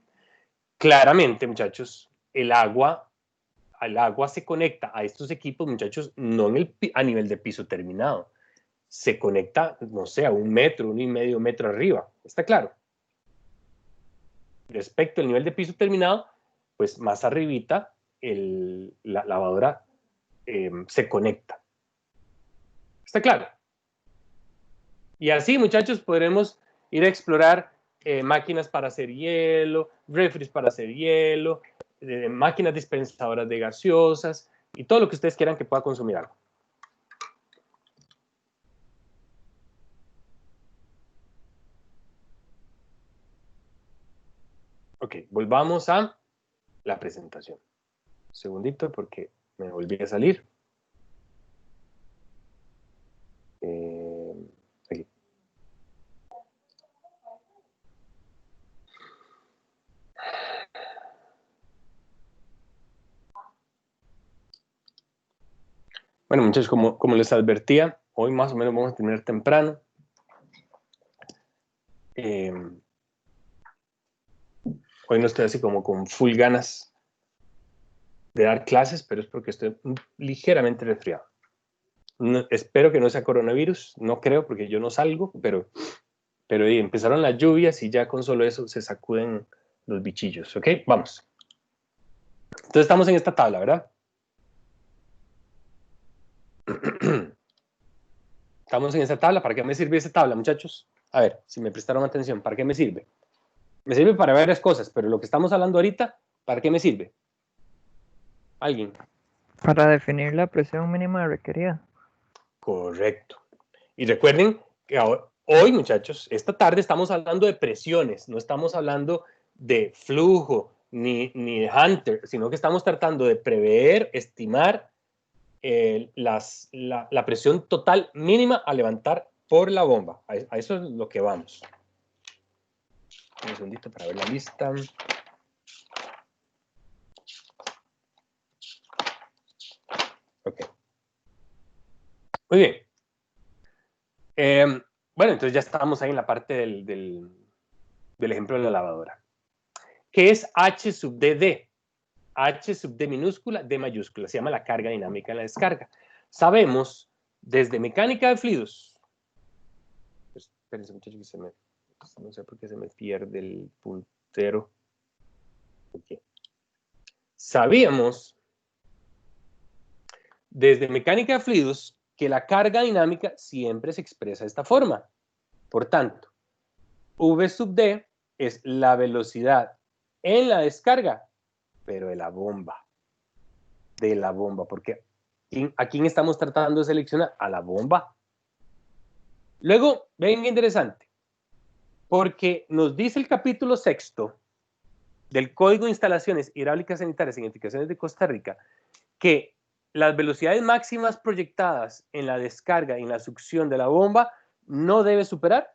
Claramente, muchachos, el agua se conecta a estos equipos, muchachos, no a nivel de piso terminado. Se conecta, no sé, a 1 metro, 1,5 metro arriba. ¿Está claro? Respecto al nivel de piso terminado, pues más arribita la lavadora se conecta. ¿Está claro? Y así, muchachos, podremos ir a explorar máquinas para hacer hielo, refris para hacer hielo, máquinas dispensadoras de gaseosas y todo lo que ustedes quieran que pueda consumir algo. Ok, volvamos a la presentación. Un segundito porque me volví a salir. Aquí. Bueno, muchachos, como les advertía, hoy más o menos vamos a terminar temprano. Hoy no estoy así como con full ganas de dar clases, pero es porque estoy ligeramente resfriado. No, espero que no sea coronavirus, no creo porque yo no salgo, pero empezaron las lluvias y ya con solo eso se sacuden los bichillos, ¿ok? Vamos. Entonces estamos en esta tabla, ¿verdad? Estamos en esa tabla. ¿Para qué me sirve esa tabla, muchachos? A ver, si me prestaron atención, ¿para qué me sirve? Me sirve para varias cosas, pero lo que estamos hablando ahorita, ¿para qué me sirve? ¿Alguien? Para definir la presión mínima requerida. Correcto. Y recuerden que hoy, muchachos, esta tarde estamos hablando de presiones, no estamos hablando de flujo ni de Hunter, sino que estamos tratando de prever, estimar la presión total mínima a levantar por la bomba. A eso es lo que vamos. Un segundito para ver la lista. Ok. Muy bien. Bueno, entonces ya estamos ahí en la parte del ejemplo de la lavadora. ¿Qué es H sub DD? H sub D minúscula, D mayúscula. Se llama la carga dinámica en la descarga. Sabemos desde mecánica de fluidos. Espérense, muchachos, que no sé por qué se me pierde el puntero. Okay. Sabíamos desde mecánica de fluidos que la carga dinámica siempre se expresa de esta forma. Por tanto, V sub D es la velocidad en la descarga, pero de la bomba. De la bomba, porque ¿a quién estamos tratando de seleccionar? A la bomba. Luego, ven interesante, porque nos dice el capítulo 6 del Código de Instalaciones Hidráulicas Sanitarias y Edificaciones de Costa Rica que las velocidades máximas proyectadas en la descarga y en la succión de la bomba no debe superar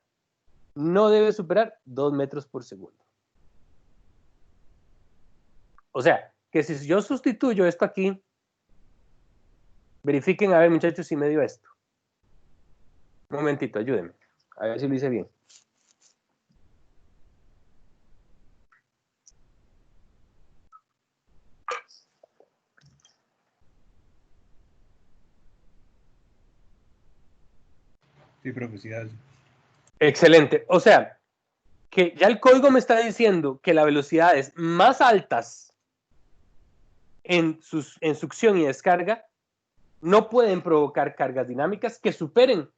2 metros por segundo. O sea, que si yo sustituyo esto aquí, verifiquen a ver, muchachos, si me dio esto. Un momentito, ayúdenme. A ver si lo hice bien. Sí, profesional. Excelente. O sea, que ya el código me está diciendo que las velocidades más altas en succión y descarga no pueden provocar cargas dinámicas que superen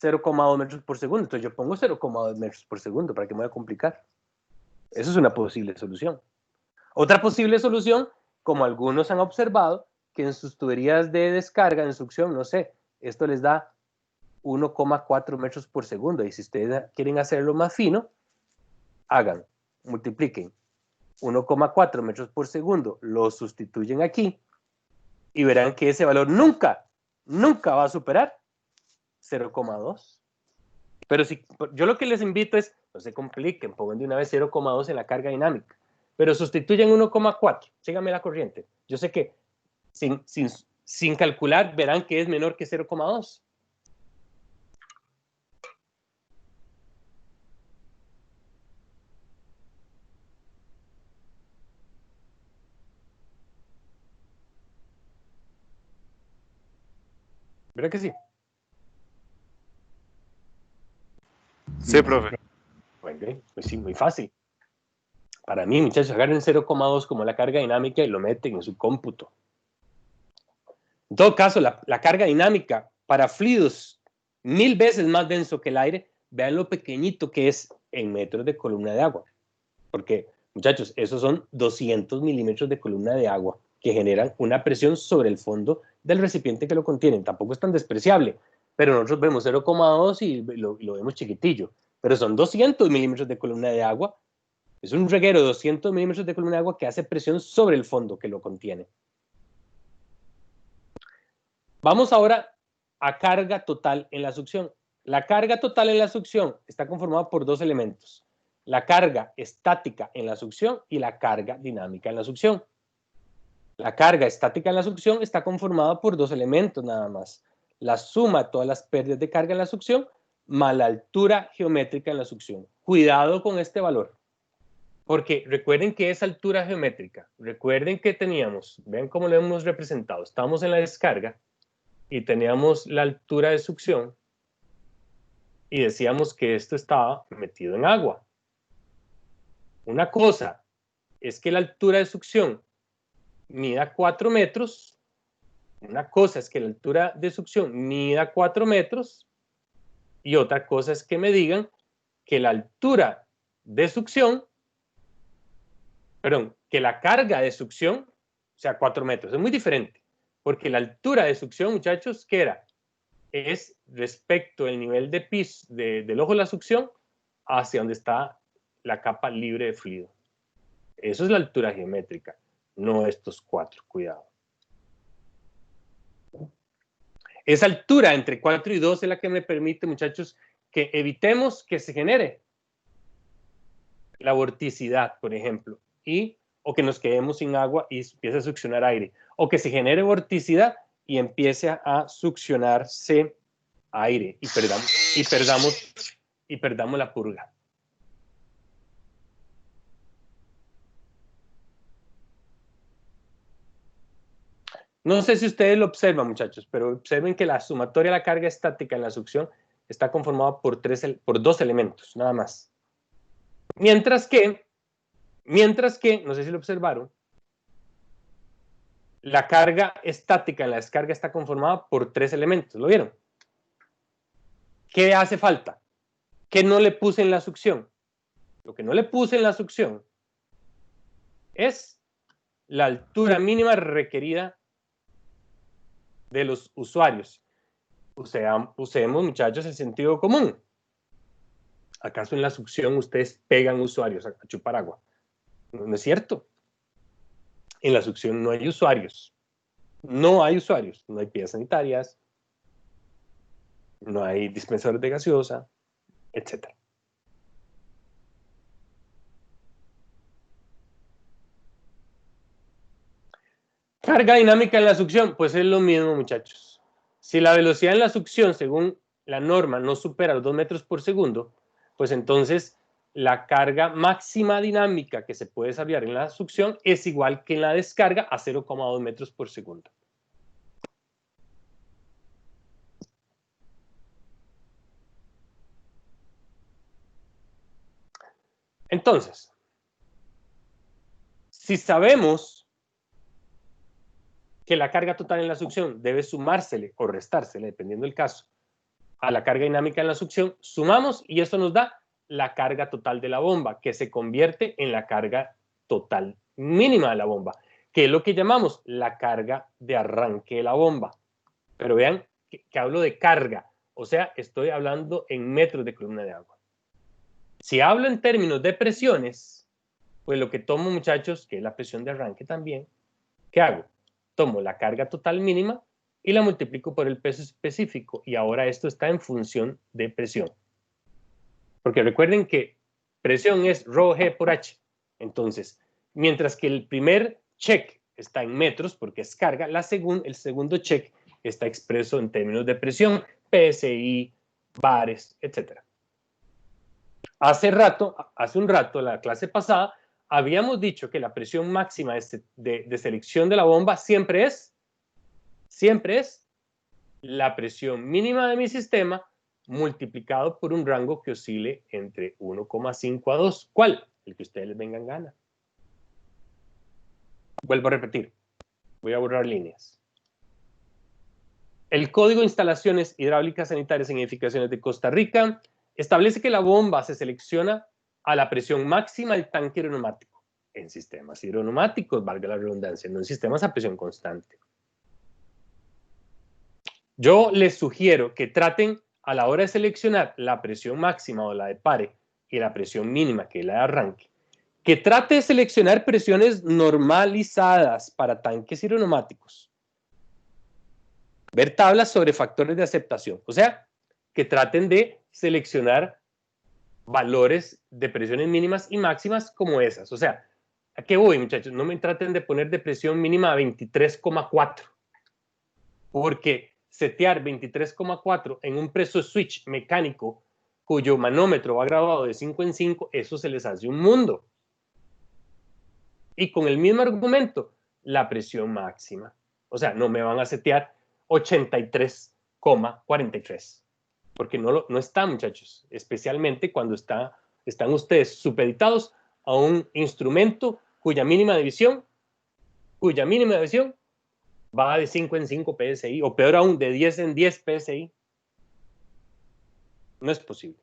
0,2 metros por segundo. Entonces yo pongo 0,2 metros por segundo. ¿Para qué me voy a complicar? Eso es una posible solución. Otra posible solución, como algunos han observado, que en sus tuberías de descarga, en succión, no sé, esto les da 1,4 metros por segundo. Y si ustedes quieren hacerlo más fino, hagan, multipliquen 1,4 metros por segundo, lo sustituyen aquí y verán que ese valor nunca va a superar 0,2. Pero si yo lo que les invito es, no se compliquen, pongan de una vez 0,2 en la carga dinámica, pero sustituyan 1,4, síganme la corriente. Yo sé que sin calcular verán que es menor que 0,2. ¿Verdad que sí? Sí, profe. Bueno, pues sí, muy fácil. Para mí, muchachos, agarren 0,2 como la carga dinámica y lo meten en su cómputo. En todo caso, la carga dinámica para fluidos 1000 veces más denso que el aire, vean lo pequeñito que es en metros de columna de agua. Porque, muchachos, esos son 200 milímetros de columna de agua que generan una presión sobre el fondo del recipiente que lo contienen. Tampoco es tan despreciable, pero nosotros vemos 0,2 y lo vemos chiquitillo. Pero son 200 milímetros de columna de agua. Es un reguero de 200 milímetros de columna de agua que hace presión sobre el fondo que lo contiene. Vamos ahora a carga total en la succión. La carga total en la succión está conformada por dos elementos. La carga estática en la succión y la carga dinámica en la succión. La carga estática en la succión está conformada por dos elementos nada más. La suma de todas las pérdidas de carga en la succión más la altura geométrica en la succión. Cuidado con este valor. Porque recuerden que es altura geométrica. Recuerden que teníamos, ven cómo lo hemos representado. Estamos en la descarga y teníamos la altura de succión y decíamos que esto estaba metido en agua. Una cosa es que la altura de succión mida 4 metros Una cosa es que la altura de succión mida 4 metros y otra cosa es que me digan que la altura de succión, perdón, que la carga de succión sea 4 metros. Es muy diferente, porque la altura de succión, muchachos, ¿qué era? Es respecto del nivel de piso del ojo de la succión hacia donde está la capa libre de fluido. Eso es la altura geométrica, no estos 4, cuidado. Esa altura entre 4 y 2 es la que me permite, muchachos, que evitemos que se genere la vorticidad, por ejemplo, o que nos quedemos sin agua y empiece a succionar aire, o que se genere vorticidad y empiece a succionarse aire y perdamos la purga. No sé si ustedes lo observan, muchachos, pero observen que la sumatoria de la carga estática en la succión está conformada por 2 elementos, nada más. Mientras que, no sé si lo observaron, la carga estática en la descarga está conformada por 3 elementos. ¿Lo vieron? ¿Qué hace falta? ¿Qué no le puse en la succión? Lo que no le puse en la succión es la altura mínima requerida de los usuarios. Usemos, muchachos, el sentido común. ¿Acaso en la succión ustedes pegan usuarios a chupar agua? No es cierto. En la succión no hay usuarios. No hay usuarios. No hay vías sanitarias. No hay dispensadores de gaseosa, etc. Carga dinámica en la succión, pues es lo mismo, muchachos. Si la velocidad en la succión, según la norma, no supera los 2 metros por segundo, pues entonces la carga máxima dinámica que se puede desarrollar en la succión es igual que en la descarga a 0,2 metros por segundo. Entonces, si sabemos que la carga total en la succión debe sumársele o restársele, dependiendo del caso, a la carga dinámica en la succión, sumamos y eso nos da la carga total de la bomba, que se convierte en la carga total mínima de la bomba, que es lo que llamamos la carga de arranque de la bomba. Pero vean que hablo de carga, o sea, estoy hablando en metros de columna de agua. Si hablo en términos de presiones, pues lo que tomo, muchachos, que es la presión de arranque también, ¿qué hago? Tomo la carga total mínima y la multiplico por el peso específico, y ahora esto está en función de presión. Porque recuerden que presión es ρg por h. Entonces, mientras que el primer check está en metros, porque es carga, el segundo check está expreso en términos de presión, PSI, bares, etc. Hace un rato, la clase pasada, habíamos dicho que la presión máxima de selección de la bomba siempre es la presión mínima de mi sistema multiplicado por un rango que oscile entre 1,5 a 2. ¿Cuál? El que ustedes les vengan gana. Vuelvo a repetir. Voy a borrar líneas. El Código de Instalaciones Hidráulicas Sanitarias en Edificaciones de Costa Rica establece que la bomba se selecciona a la presión máxima del tanque hidroneumático. En sistemas hidroneumáticos, valga la redundancia, no en sistemas a presión constante. Yo les sugiero que traten, a la hora de seleccionar la presión máxima o la de pare y la presión mínima, que es la de arranque, que trate de seleccionar presiones normalizadas para tanques hidroneumáticos. Ver tablas sobre factores de aceptación. O sea, que traten de seleccionar valores de presiones mínimas y máximas como esas. O sea, ¿a qué voy, muchachos? No me traten de poner de presión mínima a 23,4. Porque setear 23,4 en un preso switch mecánico cuyo manómetro va graduado de 5 en 5, eso se les hace un mundo. Y con el mismo argumento, la presión máxima. O sea, no me van a setear 83,43. Porque no está, muchachos. Especialmente cuando están ustedes supeditados a un instrumento cuya mínima división va de 5 en 5 PSI, o peor aún, de 10 en 10 PSI. No es posible.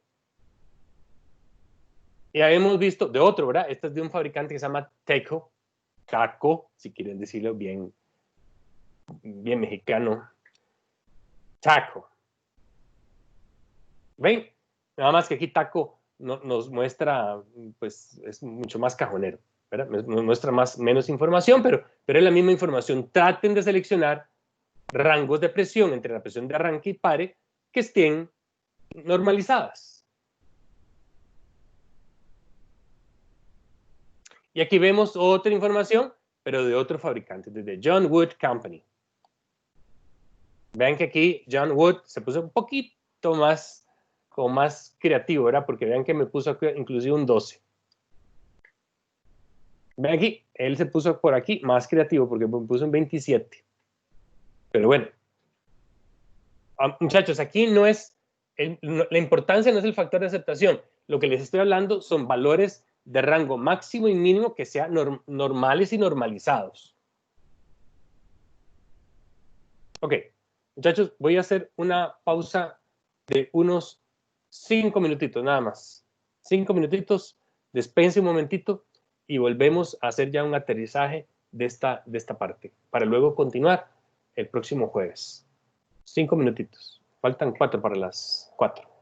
Ya hemos visto de otro, ¿verdad? Este es de un fabricante que se llama Taco, si quieren decirlo bien, bien mexicano. Taco. ¿Ven? Nada más que aquí Taco nos muestra, pues es mucho más cajonero, ¿verdad? Nos muestra menos información, pero es la misma información. Traten de seleccionar rangos de presión entre la presión de arranque y pare que estén normalizadas. Y aquí vemos otra información, pero de otro fabricante, desde John Wood Company. Vean que aquí John Wood se puso un poquito más, como más creativo, ¿verdad? Porque vean que me puso aquí, inclusive un 12. Vean aquí, él se puso por aquí más creativo porque me puso un 27. Pero bueno, muchachos, aquí no es, la importancia no es el factor de aceptación. Lo que les estoy hablando son valores de rango máximo y mínimo que sean normales y normalizados. Ok, muchachos, voy a hacer una pausa de unos 5 minutitos nada más. 5 minutitos, despense un momentito y volvemos a hacer ya un aterrizaje de esta parte para luego continuar el próximo jueves. 5 minutitos. Faltan 4 para las 4.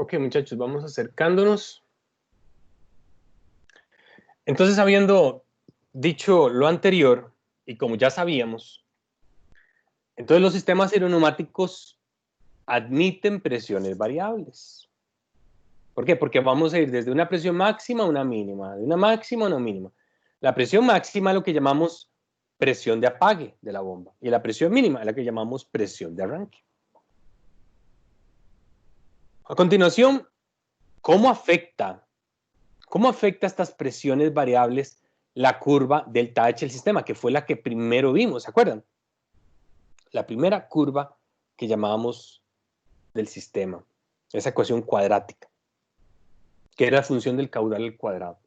Ok, muchachos, vamos acercándonos. Entonces, habiendo dicho lo anterior, y como ya sabíamos, entonces los sistemas aeroneumáticos admiten presiones variables. ¿Por qué? Porque vamos a ir desde una presión máxima a una mínima, de una máxima a una mínima. La presión máxima es lo que llamamos presión de apague de la bomba, y la presión mínima es la que llamamos presión de arranque. A continuación, ¿cómo afecta estas presiones variables la curva delta H del sistema, que fue la que primero vimos? ¿Se acuerdan? La primera curva que llamábamos del sistema, esa ecuación cuadrática, que era función del caudal al cuadrado.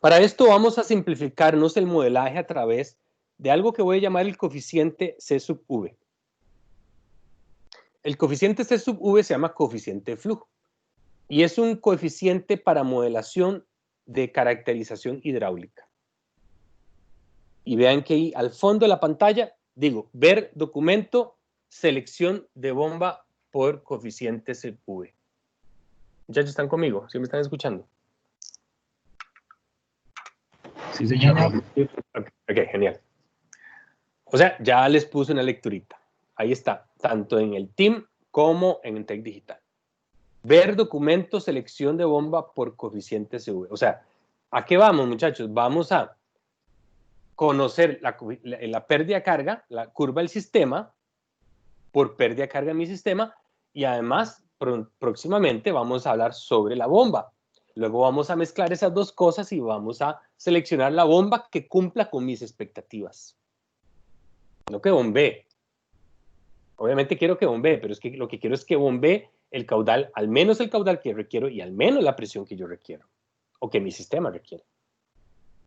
Para esto vamos a simplificarnos el modelaje a través de algo que voy a llamar el coeficiente C sub V. El coeficiente C sub V se llama coeficiente de flujo y es un coeficiente para modelación de caracterización hidráulica. Y vean que ahí al fondo de la pantalla digo, ver documento, selección de bomba por coeficiente C sub V. Muchachos, ¿están conmigo? ¿Sí me están escuchando? Sí, señor. Ok, genial. O sea, ya les puse una lecturita. Ahí está, tanto en el TIM como en el TEC Digital. Ver documento, selección de bomba por coeficiente CV. O sea, ¿a qué vamos, muchachos? Vamos a conocer la pérdida de carga, la curva del sistema, por pérdida de carga en mi sistema, y además, próximamente vamos a hablar sobre la bomba. Luego vamos a mezclar esas dos cosas y vamos a seleccionar la bomba que cumpla con mis expectativas. No que bombee. Obviamente quiero que bombee, pero es que lo que quiero es que bombee el caudal, al menos el caudal que requiero y al menos la presión que yo requiero o que mi sistema requiere.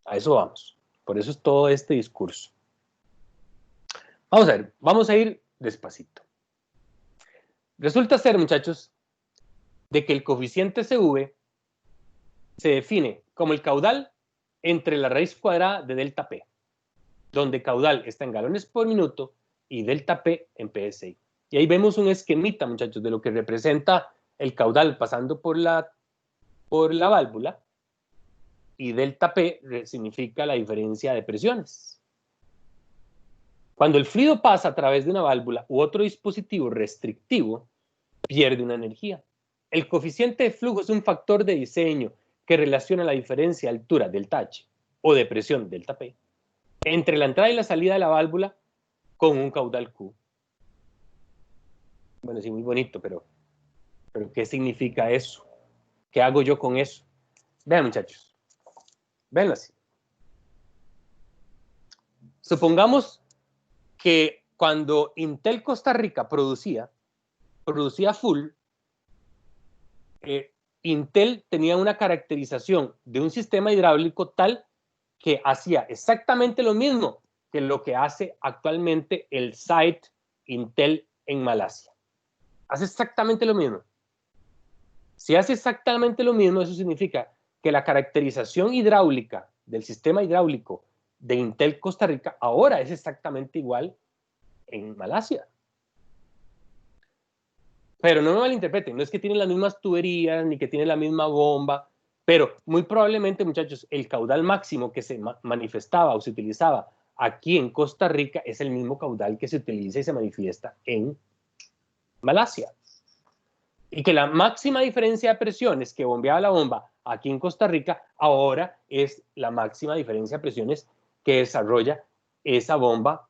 A eso vamos. Por eso es todo este discurso. Vamos a ver, vamos a ir despacito. Resulta ser, muchachos, de que el coeficiente CV se define como el caudal entre la raíz cuadrada de delta P, donde caudal está en galones por minuto y delta P en PSI. Y ahí vemos un esquemita, muchachos, de lo que representa el caudal pasando por la válvula, y delta P significa la diferencia de presiones. Cuando el fluido pasa a través de una válvula u otro dispositivo restrictivo, pierde una energía. El coeficiente de flujo es un factor de diseño que relaciona la diferencia de altura delta H o de presión delta P entre la entrada y la salida de la válvula con un caudal Q. Bueno, sí, muy bonito, pero ¿qué significa eso? ¿Qué hago yo con eso? Vean, muchachos. Véanlo así. Supongamos que cuando Intel Costa Rica producía full, Intel tenía una caracterización de un sistema hidráulico tal que hacía exactamente lo mismo que lo que hace actualmente el site Intel en Malasia. Hace exactamente lo mismo. Si hace exactamente lo mismo, eso significa que la caracterización hidráulica del sistema hidráulico de Intel Costa Rica ahora es exactamente igual en Malasia. Pero no me malinterpreten, no es que tienen las mismas tuberías ni que tienen la misma bomba, pero muy probablemente, muchachos, el caudal máximo que se manifestaba o se utilizaba aquí en Costa Rica es el mismo caudal que se utiliza y se manifiesta en Malasia. Y que la máxima diferencia de presiones que bombeaba la bomba aquí en Costa Rica ahora es la máxima diferencia de presiones que desarrolla esa bomba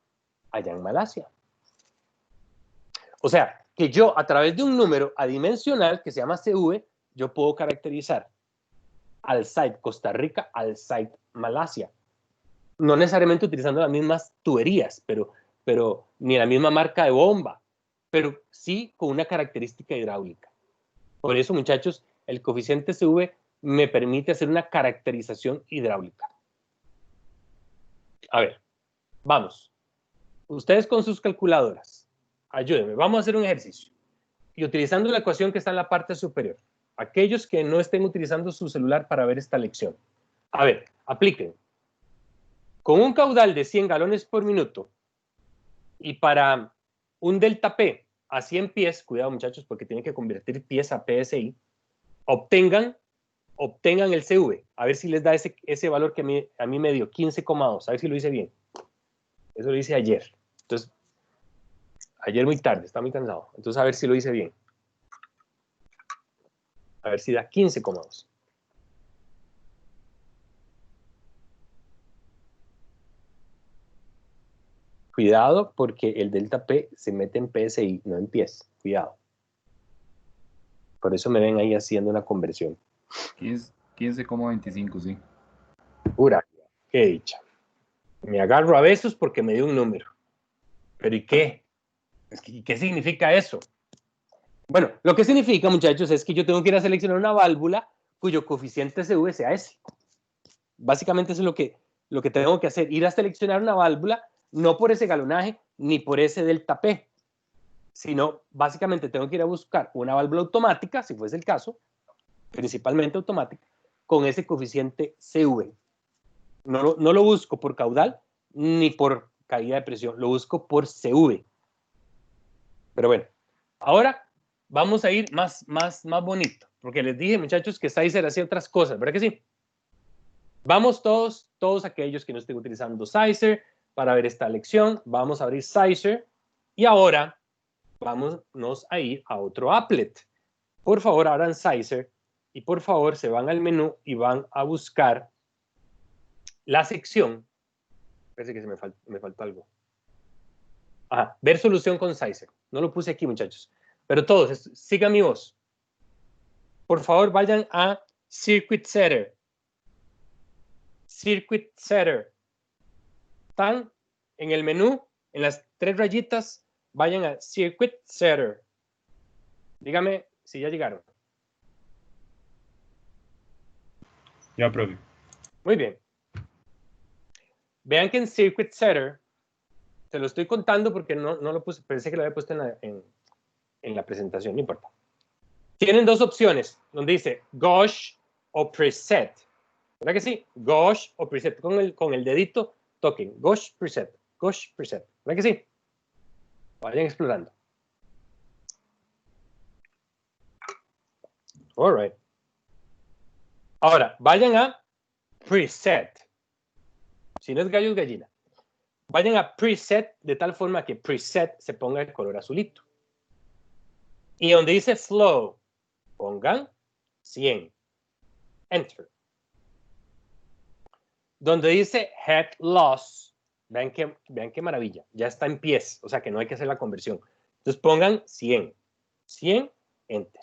allá en Malasia. O sea, que yo a través de un número adimensional que se llama CV, yo puedo caracterizar al site Costa Rica, al site Malasia. No necesariamente utilizando las mismas tuberías, pero ni la misma marca de bomba, pero sí con una característica hidráulica. Por eso, muchachos, el coeficiente CV me permite hacer una caracterización hidráulica. A ver, vamos. Ustedes con sus calculadoras, ayúdenme, vamos a hacer un ejercicio. Y utilizando la ecuación que está en la parte superior, aquellos que no estén utilizando su celular para ver esta lección. A ver, apliquen. Con un caudal de 100 galones por minuto y para un delta P a 100 pies, cuidado muchachos, porque tienen que convertir pies a PSI, obtengan el CV. A ver si les da ese valor que a mí me dio, 15,2. A ver si lo hice bien. Eso lo hice ayer. Entonces, ayer muy tarde, está muy cansado. Entonces, a ver si lo hice bien. A ver si da 15,2. Cuidado, porque el delta P se mete en PSI, no en pies. Cuidado. Por eso me ven ahí haciendo una conversión. 15,25, sí. Pura, qué dicha. Me agarro a besos porque me dio un número. ¿Pero y qué? ¿Qué significa eso? Bueno, lo que significa, muchachos, es que yo tengo que ir a seleccionar una válvula cuyo coeficiente CV sea S. Básicamente eso es lo que tengo que hacer, ir a seleccionar una válvula, no por ese galonaje, ni por ese delta P, sino básicamente tengo que ir a buscar una válvula automática, si fuese el caso, principalmente automática, con ese coeficiente CV. No lo busco por caudal, ni por caída de presión, lo busco por CV. Pero bueno, ahora vamos a ir más bonito, porque les dije, muchachos, que Sizer hacía otras cosas, ¿verdad que sí? Vamos todos aquellos que no estén utilizando Sizer para ver esta lección, vamos a abrir Sizer y ahora vámonos a ir a otro applet. Por favor, abran Sizer y por favor se van al menú y van a buscar la sección. Parece que me faltó algo. Ajá, ver solución con Sizer. No lo puse aquí, muchachos. Pero todos, sigan mi voz. Por favor, vayan a Circuit Setter. Circuit Setter. Están en el menú, en las 3 rayitas, vayan a Circuit Setter. Dígame si ya llegaron. Ya, profe. Muy bien. Vean que en Circuit Setter, se lo estoy contando porque no lo puse, pensé que lo había puesto en la presentación, no importa. Tienen 2 opciones, donde dice Gauge o Preset. ¿Verdad que sí? Gauge o Preset. Con el dedito toquen. Gauge, Preset. Gauge, Preset. ¿Verdad que sí? Vayan explorando. All right. Ahora, vayan a Preset. Si no es gallo, es gallina. Vayan a Preset de tal forma que Preset se ponga el color azulito. Y donde dice Flow, pongan 100. Enter. Donde dice Head Loss, vean qué maravilla. Ya está en pies, o sea que no hay que hacer la conversión. Entonces pongan 100. 100, Enter.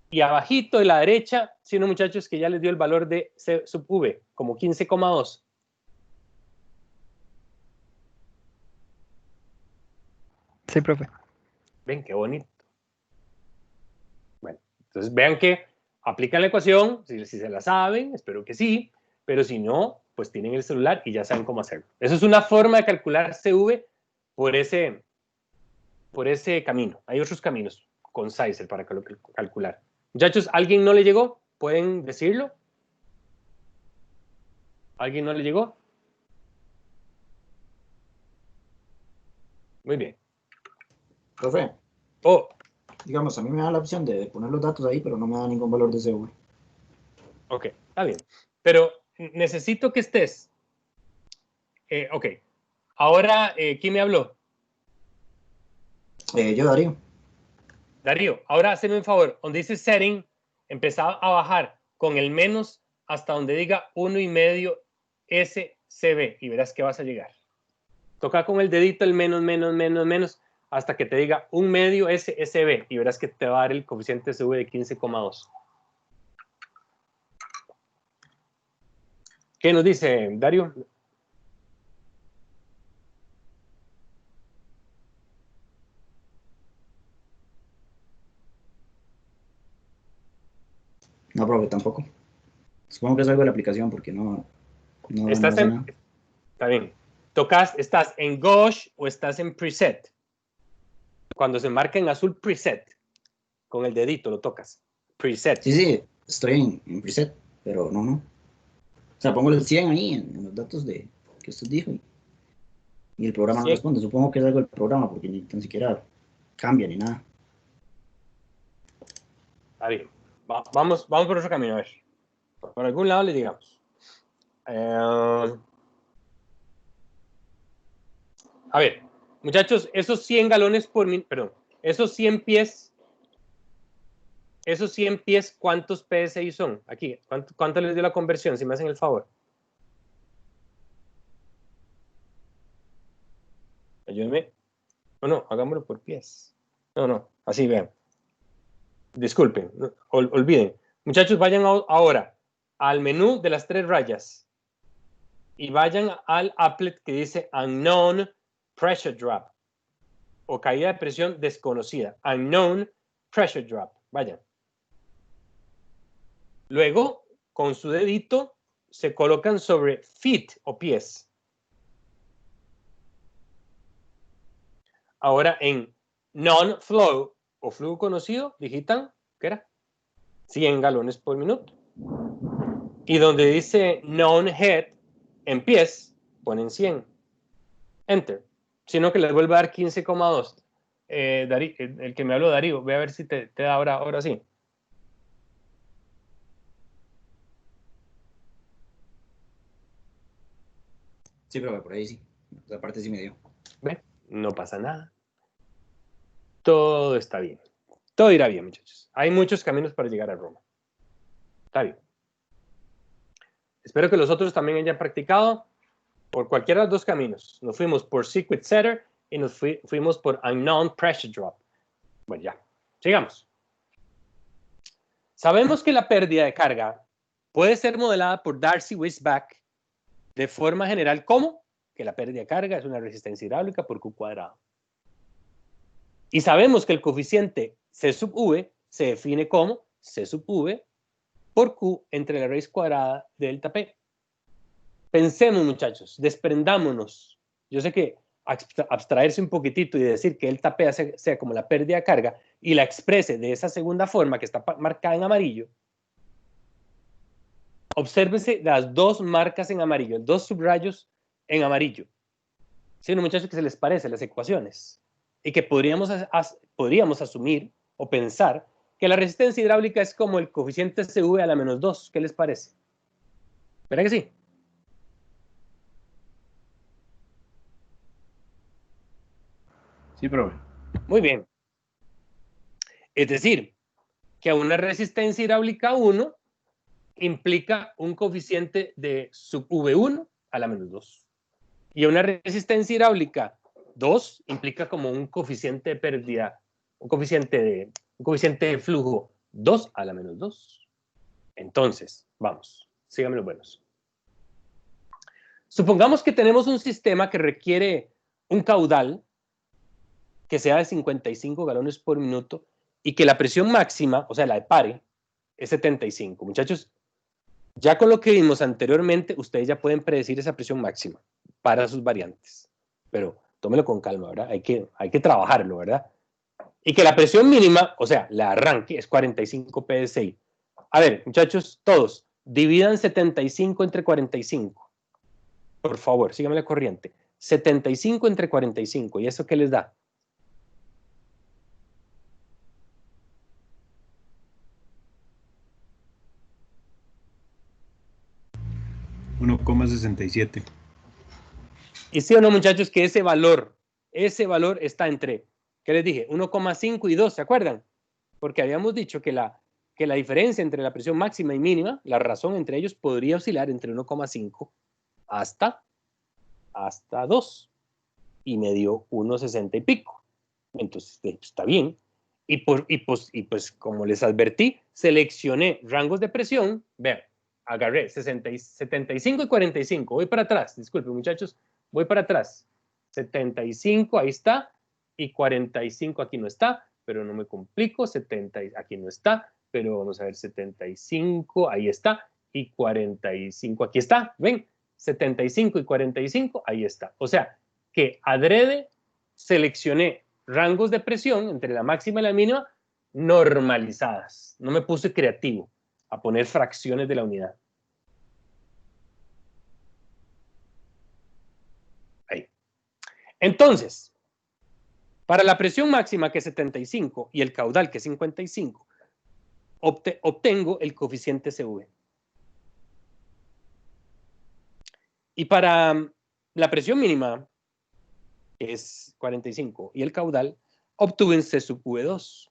Y abajito de la derecha, si no, muchachos, que ya les dio el valor de C sub V, como 15,2. Sí, profe. Ven, qué bonito. Bueno, entonces vean que aplican la ecuación, si se la saben, espero que sí, pero si no, pues tienen el celular y ya saben cómo hacerlo. Eso es una forma de calcular CV por ese camino. Hay otros caminos con Sizer para calcular. Muchachos, ¿alguien no le llegó? ¿Pueden decirlo? ¿Alguien no le llegó? Muy bien. Profe, Oh, digamos, a mí me da la opción de poner los datos ahí, pero no me da ningún valor de CV. ok, está bien. Pero necesito que estés. Ok. Ahora, ¿quién me habló? Yo, Darío. Darío, ahora hazme un favor. Donde dice setting, empezá a bajar con el menos hasta donde diga 1,5 SCB y verás que vas a llegar. Toca con el dedito el menos hasta que te diga 1,5 SCB y verás que te va a dar el coeficiente CV de 15,2. ¿Qué nos dice Darío? No, profe, tampoco. Supongo que es algo de la aplicación porque no Estás sé en, nada. está bien. ¿Estás en Gauge o estás en Preset? Cuando se marca en azul Preset, con el dedito lo tocas. Preset. Sí, estoy en preset, pero no. O sea, pongo el 100 ahí en los datos que usted dijo y el programa no 100. responde. Supongo que es algo del programa porque ni tan siquiera cambia ni nada. Está bien. Vamos por otro camino, a ver. Por algún lado le digamos. A ver, muchachos, esos 100 galones por minuto, perdón, esos 100 pies, ¿cuántos PSI son? Aquí, ¿cuánto les dio la conversión? Si me hacen el favor. Ayúdenme. No, hagámoslo por pies. No, así vean. Disculpen, olviden. Muchachos, vayan ahora al menú de las 3 rayas y vayan al applet que dice Unknown Pressure Drop o caída de presión desconocida. Unknown Pressure Drop. Vayan. Luego, con su dedito, se colocan sobre feet o pies. Ahora en Non-Flow o flujo conocido, digitan, ¿qué era? 100 galones por minuto. Y donde dice Non-Head, en pies, ponen 100. Enter. Sino que les vuelve a dar 15,2. El que me habló, Darío, ve a ver si te da ahora sí. Sí, pero por ahí sí. Esa parte sí me dio. ¿Ve? No pasa nada. Todo está bien. Todo irá bien, muchachos. Hay muchos caminos para llegar a Roma. Está bien. Espero que los otros también hayan practicado por cualquiera de los dos caminos. Nos fuimos por Circuit Setter y nos fuimos por Unknown Pressure Drop. Bueno, ya. Sigamos. Sabemos que la pérdida de carga puede ser modelada por Darcy-Weisbach de forma general como que la pérdida de carga es una resistencia hidráulica por Q cuadrado. Y sabemos que el coeficiente C sub V se define como C sub V por Q entre la raíz cuadrada de delta P. Pensemos, muchachos, desprendámonos. Yo sé que abstraerse un poquitito y decir que delta P sea como la pérdida de carga y la exprese de esa segunda forma que está marcada en amarillo. Obsérvense las dos marcas en amarillo, dos subrayos en amarillo. ¿Sí, no, muchachos, que se les parece las ecuaciones? Y que podríamos asumir o pensar que la resistencia hidráulica es como el coeficiente CV a la menos 2. ¿Qué les parece? ¿Verdad que sí? Sí, profe. Muy bien. Es decir, que una resistencia hidráulica 1 implica un coeficiente de sub V1 a la menos 2. Y una resistencia hidráulica 2 implica como un coeficiente de pérdida, un coeficiente de flujo 2 a la menos 2. Entonces, vamos, síganme los buenos. Supongamos que tenemos un sistema que requiere un caudal que sea de 55 galones por minuto y que la presión máxima, o sea, la de pare, es 75. Muchachos, ya con lo que vimos anteriormente, ustedes ya pueden predecir esa presión máxima para sus variantes. Pero tómelo con calma, ¿verdad? Hay que trabajarlo, ¿verdad? Y que la presión mínima, o sea, la arranque, es 45 PSI. A ver, muchachos, todos, dividan 75 entre 45. Por favor, síganme la corriente. 75 entre 45. ¿Y eso qué les da? $1,67. Y sí o no, muchachos, que ese valor está entre, ¿qué les dije? 1,5 y 2, ¿se acuerdan? Porque habíamos dicho que la diferencia entre la presión máxima y mínima, la razón entre ellos podría oscilar entre 1,5 hasta 2. Y me dio 1,60 y pico. Entonces, está bien. Y pues, como les advertí, seleccioné rangos de presión. Vean, agarré 75 y 45. Voy para atrás. Disculpen, muchachos. Voy para atrás. 75, ahí está. Y 45 aquí no está, pero no me complico. 70 aquí no está, pero vamos a ver 75, ahí está. Y 45 aquí está. ¿Ven? 75 y 45, ahí está. O sea, que adrede seleccioné rangos de presión entre la máxima y la mínima normalizadas. No me puse creativo a poner fracciones de la unidad. Ahí. Entonces, Para la presión máxima, que es 75, y el caudal, que es 55, obtengo el coeficiente CV. Y para la presión mínima, que es 45, y el caudal, obtuve un C sub V2.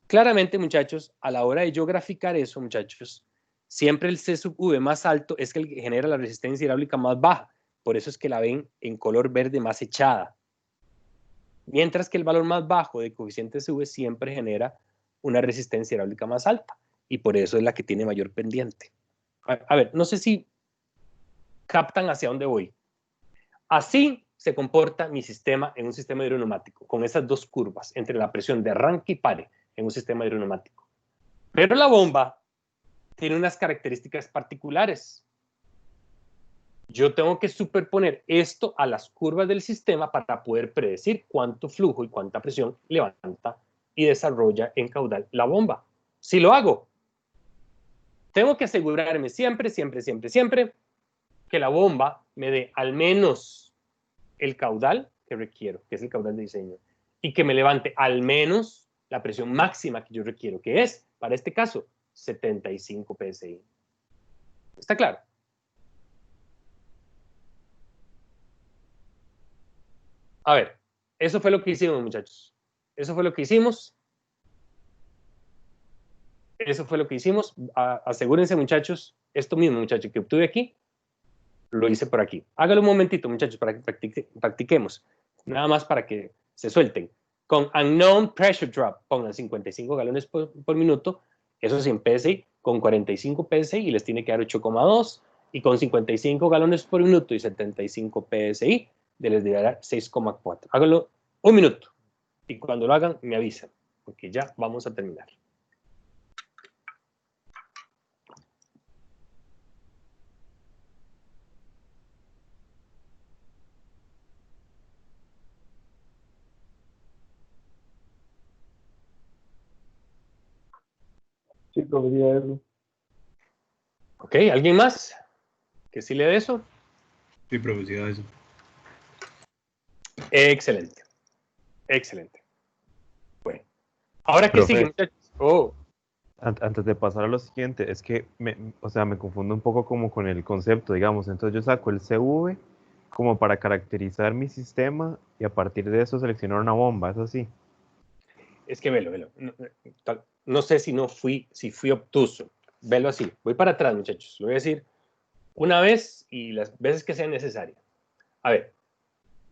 Claramente, muchachos, a la hora de yo graficar eso, muchachos, siempre el C sub V más alto es el que genera la resistencia hidráulica más baja. Por eso es que la ven en color verde más echada. Mientras que el valor más bajo de coeficiente CV siempre genera una resistencia hidráulica más alta. Y por eso es la que tiene mayor pendiente. A ver, no sé si captan hacia dónde voy. Así se comporta mi sistema en un sistema hidroneumático, con esas dos curvas entre la presión de arranque y pare en un sistema hidroneumático. Pero la bomba tiene unas características particulares. Yo tengo que superponer esto a las curvas del sistema para poder predecir cuánto flujo y cuánta presión levanta y desarrolla en caudal la bomba. Si lo hago, tengo que asegurarme siempre que la bomba me dé al menos el caudal que requiero, que es el caudal de diseño, y que me levante al menos la presión máxima que yo requiero, que es, para este caso, 75 psi. ¿Está claro? A ver, eso fue lo que hicimos, muchachos. Eso fue lo que hicimos. Eso fue lo que hicimos. Asegúrense, muchachos, esto mismo, muchachos, que obtuve aquí, lo hice por aquí. Hágalo un momentito, muchachos, para que practiquemos. Nada más para que se suelten. Con unknown pressure drop, pongan 55 galones por minuto, eso es en PSI, con 45 PSI y les tiene que dar 8,2, y con 55 galones por minuto y 75 PSI, les dará 6,4. Háganlo un minuto, y cuando lo hagan, me avisan, porque ya vamos a terminar. Sí, podría verlo. Ok, ¿alguien más que sí le dé eso? Sí, profe, sí da eso. Excelente. Excelente. Bueno, ahora que sigue, muchachos. Oh. Antes de pasar a lo siguiente, es que me confundo un poco como con el concepto, digamos. Entonces yo saco el CV como para caracterizar mi sistema y a partir de eso seleccionar una bomba, ¿es así? Es que velo. No sé si fui obtuso. Velo así. Voy para atrás, muchachos. Lo voy a decir una vez y las veces que sea necesario. A ver,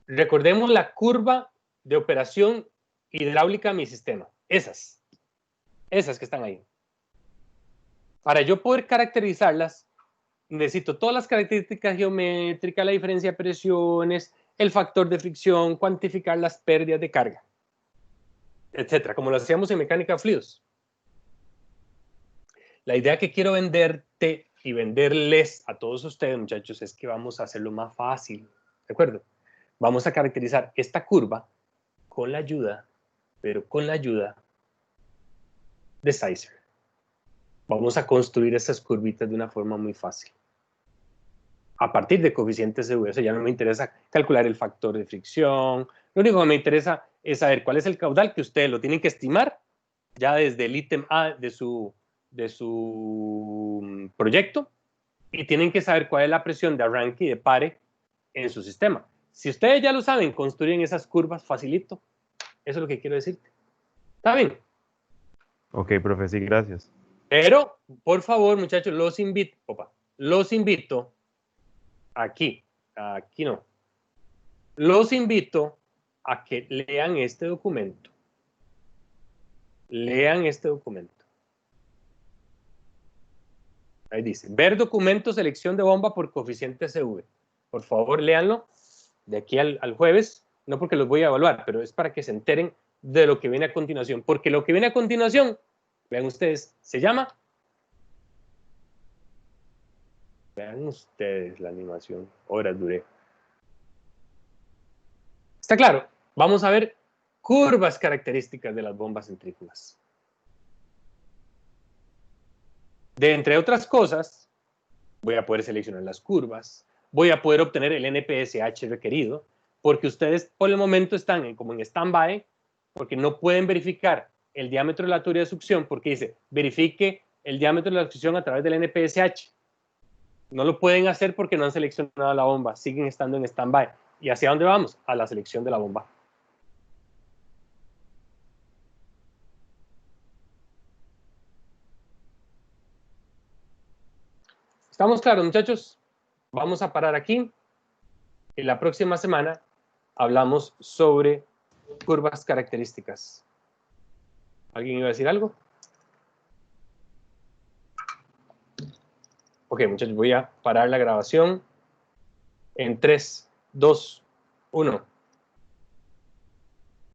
recordemos la curva de operación hidráulica de mi sistema. Esas que están ahí. Para yo poder caracterizarlas, necesito todas las características geométricas, la diferencia de presiones, el factor de fricción, cuantificar las pérdidas de carga, etcétera, como lo hacíamos en mecánica de fluidos. La idea que quiero venderte y venderles a todos ustedes, muchachos, es que vamos a hacerlo más fácil, ¿de acuerdo? Vamos a caracterizar esta curva con la ayuda, pero con la ayuda de Sizer. Vamos a construir esas curvitas de una forma muy fácil. A partir de coeficientes CV, o sea, ya no me interesa calcular el factor de fricción, lo único que me interesa es saber cuál es el caudal que ustedes lo tienen que estimar ya desde el ítem A de su proyecto y tienen que saber cuál es la presión de arranque y de pare en su sistema. Si ustedes ya lo saben, construyen esas curvas facilito. Eso es lo que quiero decirte. ¿Está bien? Ok, profe, sí, gracias. Pero, por favor, muchachos, los invito, aquí no, los invito a que lean este documento. Lean este documento. Ahí dice, ver documento, selección de bomba por coeficiente CV. Por favor, léanlo de aquí al jueves, no porque los voy a evaluar, pero es para que se enteren de lo que viene a continuación, porque lo que viene a continuación, vean ustedes, se llama... Vean ustedes la animación, horas duré. ¿Está claro? Vamos a ver curvas características de las bombas centrífugas. De entre otras cosas, voy a poder seleccionar las curvas, voy a poder obtener el NPSH requerido, porque ustedes por el momento están como en stand-by porque no pueden verificar el diámetro de la tubería de succión, porque dice, verifique el diámetro de la succión a través del NPSH. No lo pueden hacer porque no han seleccionado la bomba, siguen estando en stand-by. ¿Y hacia dónde vamos? A la selección de la bomba. ¿Estamos claros, muchachos? Vamos a parar aquí. En la próxima semana hablamos sobre curvas características. ¿Alguien iba a decir algo? Ok, muchachos, voy a parar la grabación en 3, 2, 1.